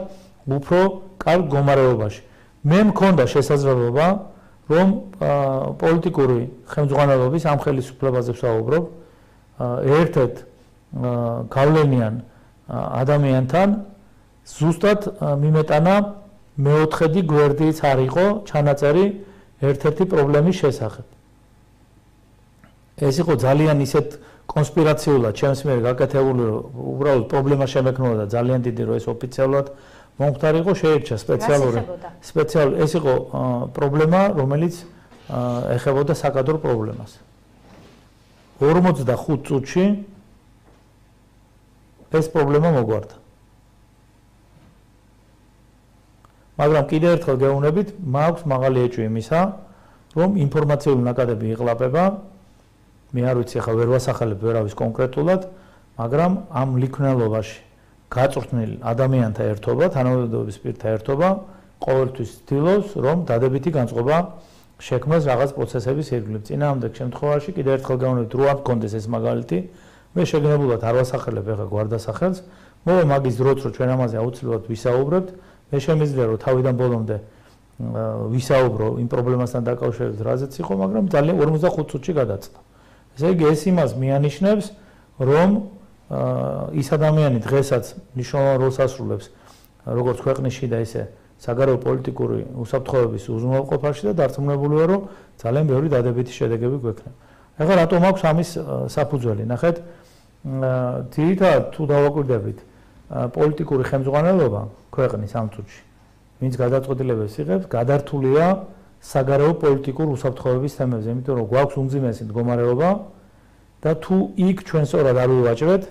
უფრო კარგ მდგომარეობაში. მე მქონდა შესაძლებლობა, რომ პოლიტიკური ხელმძღვანელობის ამ ხელისუფლებაზე ვსაუბრობ, ერთ-ერთ გავლენიან ადამიანთან ზუსტად მიმეტანა მეოთხედი გვერდიც არ იყო ჩანაწერი ერთ-ერთი პრობლემის შესახებ. ეს იყო ძალიან ისეთ კონსპირაციულად ჩემს მიერ გაკეთებული, რომ უბრალოდ პრობლემა შემექნოდა და ძალიან დიდი რომ ეს ოფიციალურად მომხდარიყო, შეირჩა სპეციალური ეს იყო პრობლემა, რომელიც ეხებოდა საკადრო პრობლემას. 45 წუთში ეს პრობლემა მოგვარდა. მაგრამ კიდევ ერთხელ გეუბნებით, მაქვს მაღალი ეჭვი იმისა, რომ ინფორმაციული ნაკადები იყლაპება. მე არ ვიცი ახლა ვერ ვასახელებ ვერავის კონკრეტულად, მაგრამ ამ ლიქნელობაში გაწვრთნილ ადამიანთა ერთობა, თანამდებობის პირთა ერთობა ყოველთვის ცდილობს, რომ დადებითი განწყობა შექმნას რაღაც პროცესების ირგვლივ. წინააღმდეგ შემთხვევაში კიდევ ერთხელ გეუბნებით, რო არ გქონდეს ეს მაგალითი, მე შეგნებულად არ ვასახელებ ახლა გვარდასახელს, მოვა მაგის დროც რომ ჩვენ ამაზე აუცილებლად ვისაუბრებთ, მე შემიძლია რომ თავიდან ბოლომდე ვისაუბრო იმ პრობლემასთან დაკავშირებით, რაზეც იყო, მაგრამ ძალიან 45 წუთში გადაწყდა. ესე იგი ეს იმას მიანიშნებს, რომ ის ადამიანი დღესაც მნიშვნელოვან როლს ასრულებს როგორც ქვეყნის და ისე საგარეო პოლიტიკური უსაფრთხოების უზრუნველყოფაში და დარწმუნებული ვარ, რომ ძალიან ბევრი დადებითი შედეგები გვექნება. ეხლა რატომ აქვს ამის საფუძველი? ნახეთ, ძირითადად თუ დავაკვირდებით პოლიტიკური ხელმძღვანელობა ქვეყნის ამ წუთში, ვინც გადაწყვეტილებებს იღებს, გადართულია საგარეო პოლიტიკურ უსაფრთხოების თემებზე, იმიტომ რომ გვაქვს უმძიმესი მდგომარეობა და თუ იქ ჩვენ სწორად არ ვივაჭრეთ,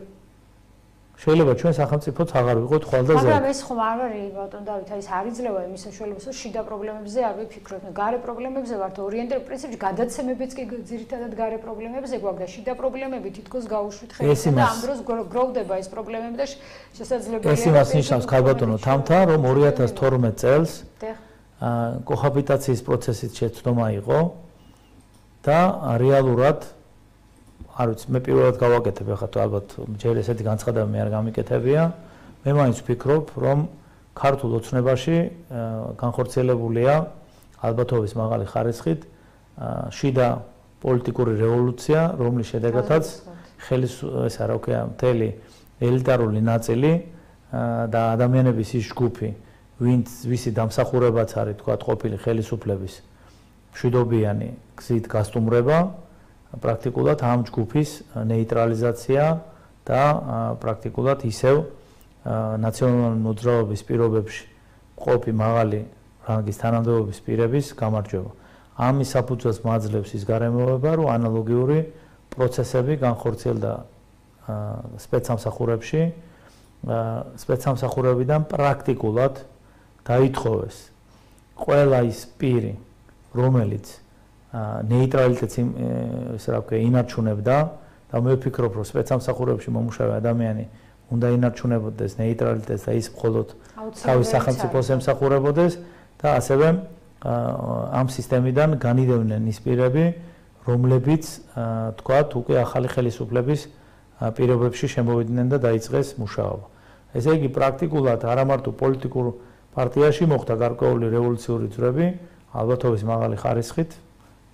შეიძლება ჩვენ სახელმწიფოც აღარ ვიყოთ ხვალდაზე. მაგრამ ეს ხომ არ არის ბატონ დავით, აი ეს არ იძლევა იმის საშუალებას, რომ შიდა პრობლემებზე არ ვიფიქროთ. გარე პრობლემებზე ვართ ორიენტირებული, პრინციპში გადაცემებიც კი ძირითადად გარე პრობლემებზე გვაქვს და შიდა პრობლემები თითქოს გაუშვით ხელს და ამ დროს გროვდება ეს პრობლემები და შესაძლებელია. ეს იმას ნიშნავს, ქალბატონო თამთა, რომ 2012 წელს კოჰაბიტაციის პროცესის შეცდომა იყო და რეალურად არ ვიცი, მე პირველად გავაკეთებ, ახლა თუ ალბათ ჯერ ესეთი განცხადება მე არ გამიკეთებია. მე მაინც ვფიქრობ, რომ ქართულ ოცნებაში განხორციელებულია ალბათობის მაღალი ხარისხით შიდა პოლიტიკური რევოლუცია, რომლის შედეგადაც ეს რა ქვია, მთელი ელიტარული ნაწილი და ადამიანების ის ჯგუფი, ვისი დამსახურებაც არის, თქვა, ყოფილი ხელისუფლების მშვიდობიანი გზით გასტუმრება, პრაქტიკულად ამ ჯგუფის ნეიტრალიზაცია და პრაქტიკულად ისევ ნაციონალური მოძრაობის პირობებში ყოფი მაღალი რანგის თანამდებობის პირების გამარჯვება. ამის საფუძველს მაძლევს ის გარემოება, რომ ანალოგიური პროცესები განხორციელდა სპეცსამსახურებში, სპეცსამსახურებიდან პრაქტიკულად დაითხოვეს ყველა ის პირი, რომელიც ნეიტრალიტეტს ესე რა ქვია ინარჩუნებდა და მე ვფიქრობ, რომ სპეცსამსახურებში მომუშავე ადამიანი უნდა ინარჩუნებოდეს ნეიტრალიტეტს და ის მხოლოდ თავის სახელმწიფოს ემსახურებოდეს და ასევე ამ სისტემიდან განიდევდნენ ის პირები, რომლებიც თქვათ უკვე ახალი ხელისუფლების პირობებში შემოვიდნენ და დაიწყეს მუშაობა. ესე იგი პრაქტიკულად არა მარტო პოლიტიკურ პარტიაში მოხდა გარკვეული რევოლუციური ძვრები, ალბათობის მაღალი ხარისხით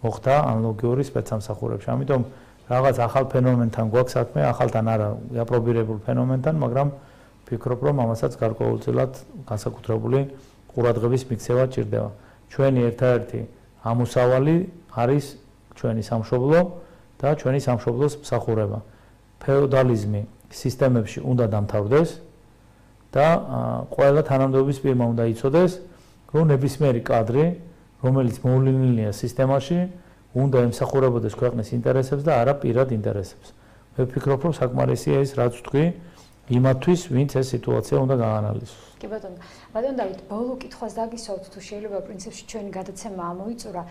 მოხდა ანალოგიური სპეცსამსახურებში. ამიტომ რაღაც ახალ ფენომენთან გვაქვს საქმე, ახალთან არა, აპრობირებულ ფენომენთან, მაგრამ ვფიქრობ, რომ ამასაც გარკვეულწილად განსაკუთრებული ყურადღების მიქცევა ჭირდება. ჩვენი ერთადერთი ამოსავალი არის ჩვენი სამშობლო და ჩვენი სამშობლოს მსახურება. ფეოდალიზმი სისტემებში უნდა დამთავრდეს და ყველა თანამდებობის პირმა უნდა იცოდეს, რომ ნებისმიერი კადრი, რომელიც მოვლენილია სისტემაში, უნდა ემსახურებოდეს ქვეყნის ინტერესებს და არა პირად ინტერესებს. მე ვფიქრობ, რომ საკმარისია ის, რაც ვთქვი, იმათთვის, ვინც ეს სიტუაცია უნდა გაანალიზოს. კი ბატონო, ბატონო დავით, ბოლო კითხვას დაგისვათ, თუ შეიძლება პრინციპში ჩვენი გადაცემა ამოიწურა.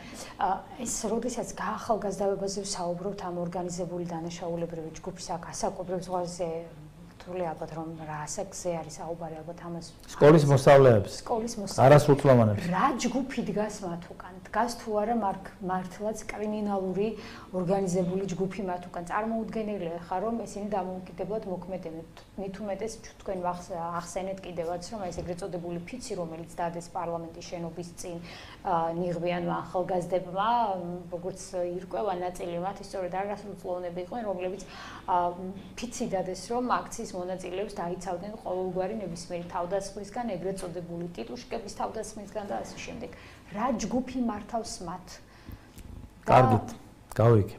ეს როდესაც გაახალგაზრდავებაზე ვსაუბრობთ ამ ორგანიზებული დანაშაულებრივი ჯგუფის ასაკობრივ ზღვაზე რთული ალბათ რომ რა ასაკზე არის საუბარი ალბათ ამას სკოლის მოსწავლეებს არასრულწლოვანებს რა ჯგუფი დგას მათ უკან დგას თუ არა მართლაც კრიმინალური ორგანიზებული ჯგუფი მათ უკან წარმოუდგენელია ხარ რომ ესენი დამოუკიდებლად მოქმედებენ მით უმეტეს თქვენ ახსენეთ კიდევაც რომ ეს ეგრეთ წოდებული ფიცი რომელიც დადეს პარლამენტის შენობის წინ ნიღბიანმა ახალგაზრდებმა როგორც ირკვევა ნაწილი მათი სწორედ არასრულწლოვანები იყვნენ რომლებიც ფიცი დადეს რომ აქციის მონაწილეებს დაიცავდნენ ყოველგვარი ნებისმიერი თავდასხმისგან, ეგრეთ წოდებული ტიტუშკების თავდასხმისგან და ასე შემდეგ. რა ჯგუფი მართავს მათ? კარგით, გავიგე.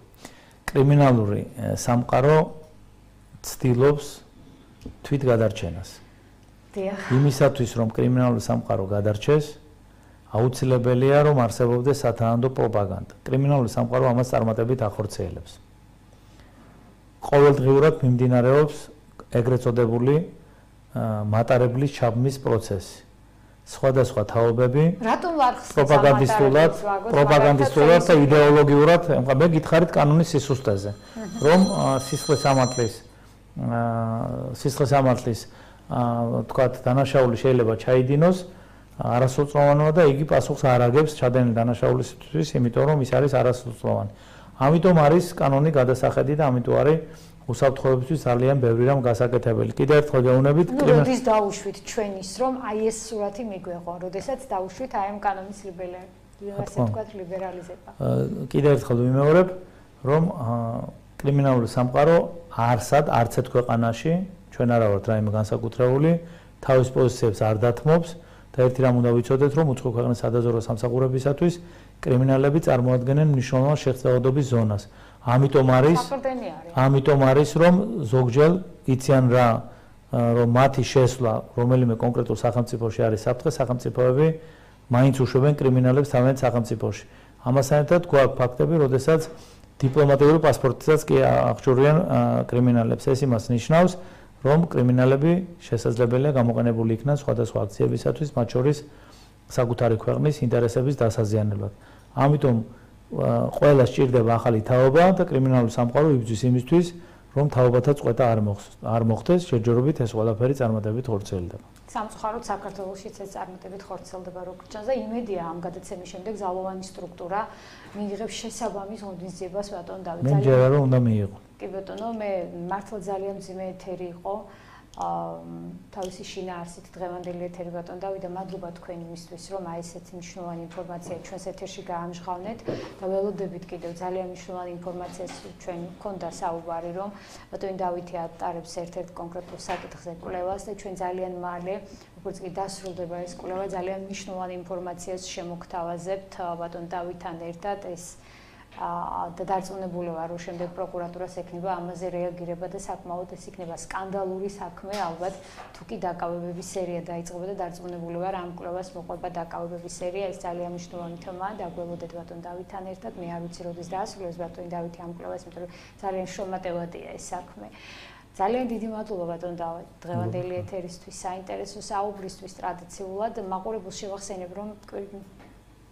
კრიმინალური სამყარო ცდილობს თვითგადარჩენას. დიახ. იმისათვის, რომ კრიმინალური სამყარო გადარჩეს, აუცილებელია, რომ არსებობდეს სათანადო პროპაგანდა. კრიმინალური სამყარო ამას წარმატებით ახორციელებს. ყოველდღიურად მიმდინარეობს ეგრეთ წოდებული მატარებლის ჩაბმის პროცესი. სხვადასხვა თაობები რატომ ვარხს პროპაგანდისტულად და იდეოლოგიურად, მე გითხარით კანონის სისუსტეზე, რომ სისხლისამართლის თქვათ დანაშაული შეიძლება ჩაიდინოს არასრულწლოვანმა და იგი პასუხს არ აგებს ჩადენილ დანაშაულისთვის, იმიტომ რომ ის არის არასრულწლოვანი. ამიტომ არის კანონი გადასახედი და ამიტომ არის უსაფრთხოებისთვის ძალიან ბევრი რამ გასაკეთებელი. კიდევ ერთხელ გეუბნებით, როდის დაუშვით ჩვენის რომ აი ეს სურათი მიგვეღო, როდესაც დაუშვით აი ამ კანონის ლიბერალიზება. კიდევ ერთხელ ვიმეორებ, რომ კრიმინალური სამყარო არც ერთ ქვეყანაში, ჩვენ არა ვართ რაიმე განსაკუთრებული, თავის პოზიციებს არ დათმობს და ერთი რამ უნდა ვიცოდეთ, რომ უცხო ქვეყნის სადაზვერვო სამსახურებისათვის კრიმინალები წარმოადგენენ მნიშვნელოვან შეღწევადობის ზონას. ამიტომ არის რომ ზოგჯერ იციან რა რომ მათი შესვლა რომელიმე კონკრეტულ სახელმწიფოში არის საფრთხე სახელმწიფოები მაინც უშვებენ კრიმინალებს თავიანთ სახელმწიფოში. ამასთან ერთად გვაქვს ფაქტები, როდესაც დიპლომატიური პასპორტითაც კი აღჭურვიან კრიმინალებს. ეს იმას ნიშნავს, რომ კრიმინალები შესაძლებელია გამოყენებული იქნან სხვადასხვა აქციებისათვის, მათ შორის საკუთარი ქვეყნის ინტერესების დასაზიანებლად. ამიტომ ყველა სჭირდება ახალი თაობა და კრიმინალური სამყარო იბრძვის იმისთვის, რომ თაობათა წყვეტა არ მოხდეს, შეჯერობით ეს ყველაფერი წარმატებით ხორციელდება. სამწუხაროდ საქართველოშიც ეს წარმატებით ხორციელდება როგორც ჩანს და იმედია ამ გადაცემის შემდეგ ძალოვანი სტრუქტურა მიიღებს შესაბამის ღონისძიებას ბატონ დავით. მე მჯერა რომ უნდა მიიღო. კი ბატონო, მე მართლა ძალიან მძიმე ეთერი იყო. თავისი შინაარსით დღევანდელი ეთერი ბატონ დავით და მადლობა თქვენ იმისთვის რომ აი ესეთი მნიშვნელოვანი ინფორმაცია ჩვენს ეთერში გაამჟღავნეთ და ველოდებით კიდევ ძალიან მნიშვნელოვანი ინფორმაციას ჩვენ გქონდა საუბარი რომ ბატონ დავითი ატარებს ერთ-ერთ კონკრეტულ საკითხზე კვლევას და ჩვენ ძალიან მალე როგორც კი დასრულდება ეს კვლევა ძალიან მნიშვნელოვანი ინფორმაციას შემოგთავაზებთ ბატონ დავითთან ერთად ეს და დარწმუნებული ვარ, რომ შემდეგ პროკურატურას ექნება ამაზე რეაგირება და საკმაოდ ეს იქნება სკანდალური საქმე, ალბათ თუ კი დაკავებების სერია დაიწყება და დარწმუნებული ვარ ამ კვლევას მოყვება დაკავებების სერია, ეს ძალიან მნიშვნელოვანი თემაა, დაგველოდეთ ბატონ დავითთან ერთად, მე არ ვიცი როდის დაასრულოს ბატონ დავითი ამ კვლევას, იმიტომ რომ ძალიან შრომატევადია ეს საქმე. ძალიან დიდი მადლობა ბატონ დავით დღევანდელი ეთერისთვის, საინტერესო საუბრისთვის ტრადიციულად მაყურებელს შევახსენებ რომ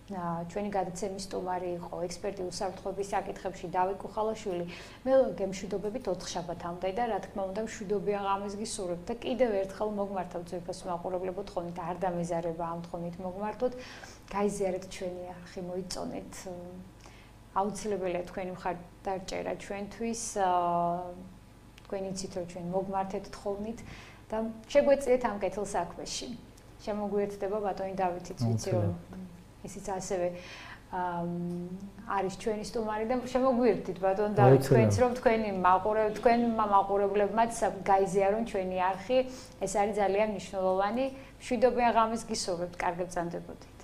ჩვენი გადაცემის სტუმარი იყო ექსპერტი უსაფრთხოების საკითხებში დავით კუხალაშვილი. მე გემშვიდობებით 4 შაბათამდე და რა თქმა უნდა მშვიდობიან ღამეს გისურვებთ და კიდევ ერთხელ მოგმართავთ ძვირფას მაყურებლებო თხოვნით არ დამეზარება ამ თხოვნით მოგმართოთ. გაიზიარეთ ჩვენი არხი, მოიწონეთ. აუცილებელია თქვენი მხარდაჭერა ჩვენთვის. თქვენ იცით რომ ჩვენ მოგმართეთ თხოვნით და შეგვეწიეთ ამ კეთილ საქმეში. შემოგვიერთდება ბატონი დავითიც, ვიცი რომ ისიც ასევე არის ჩვენი სტუმარი და შემოგვიერთდით ბატონ დავით თქვენც რომ თქვენმა მაყურებლებმაც გაიზიარონ ჩვენი არხი, ეს არის ძალიან მნიშვნელოვანი. მშვიდობიან ღამეს გისურვებთ, კარგად ბრძანდებოდი.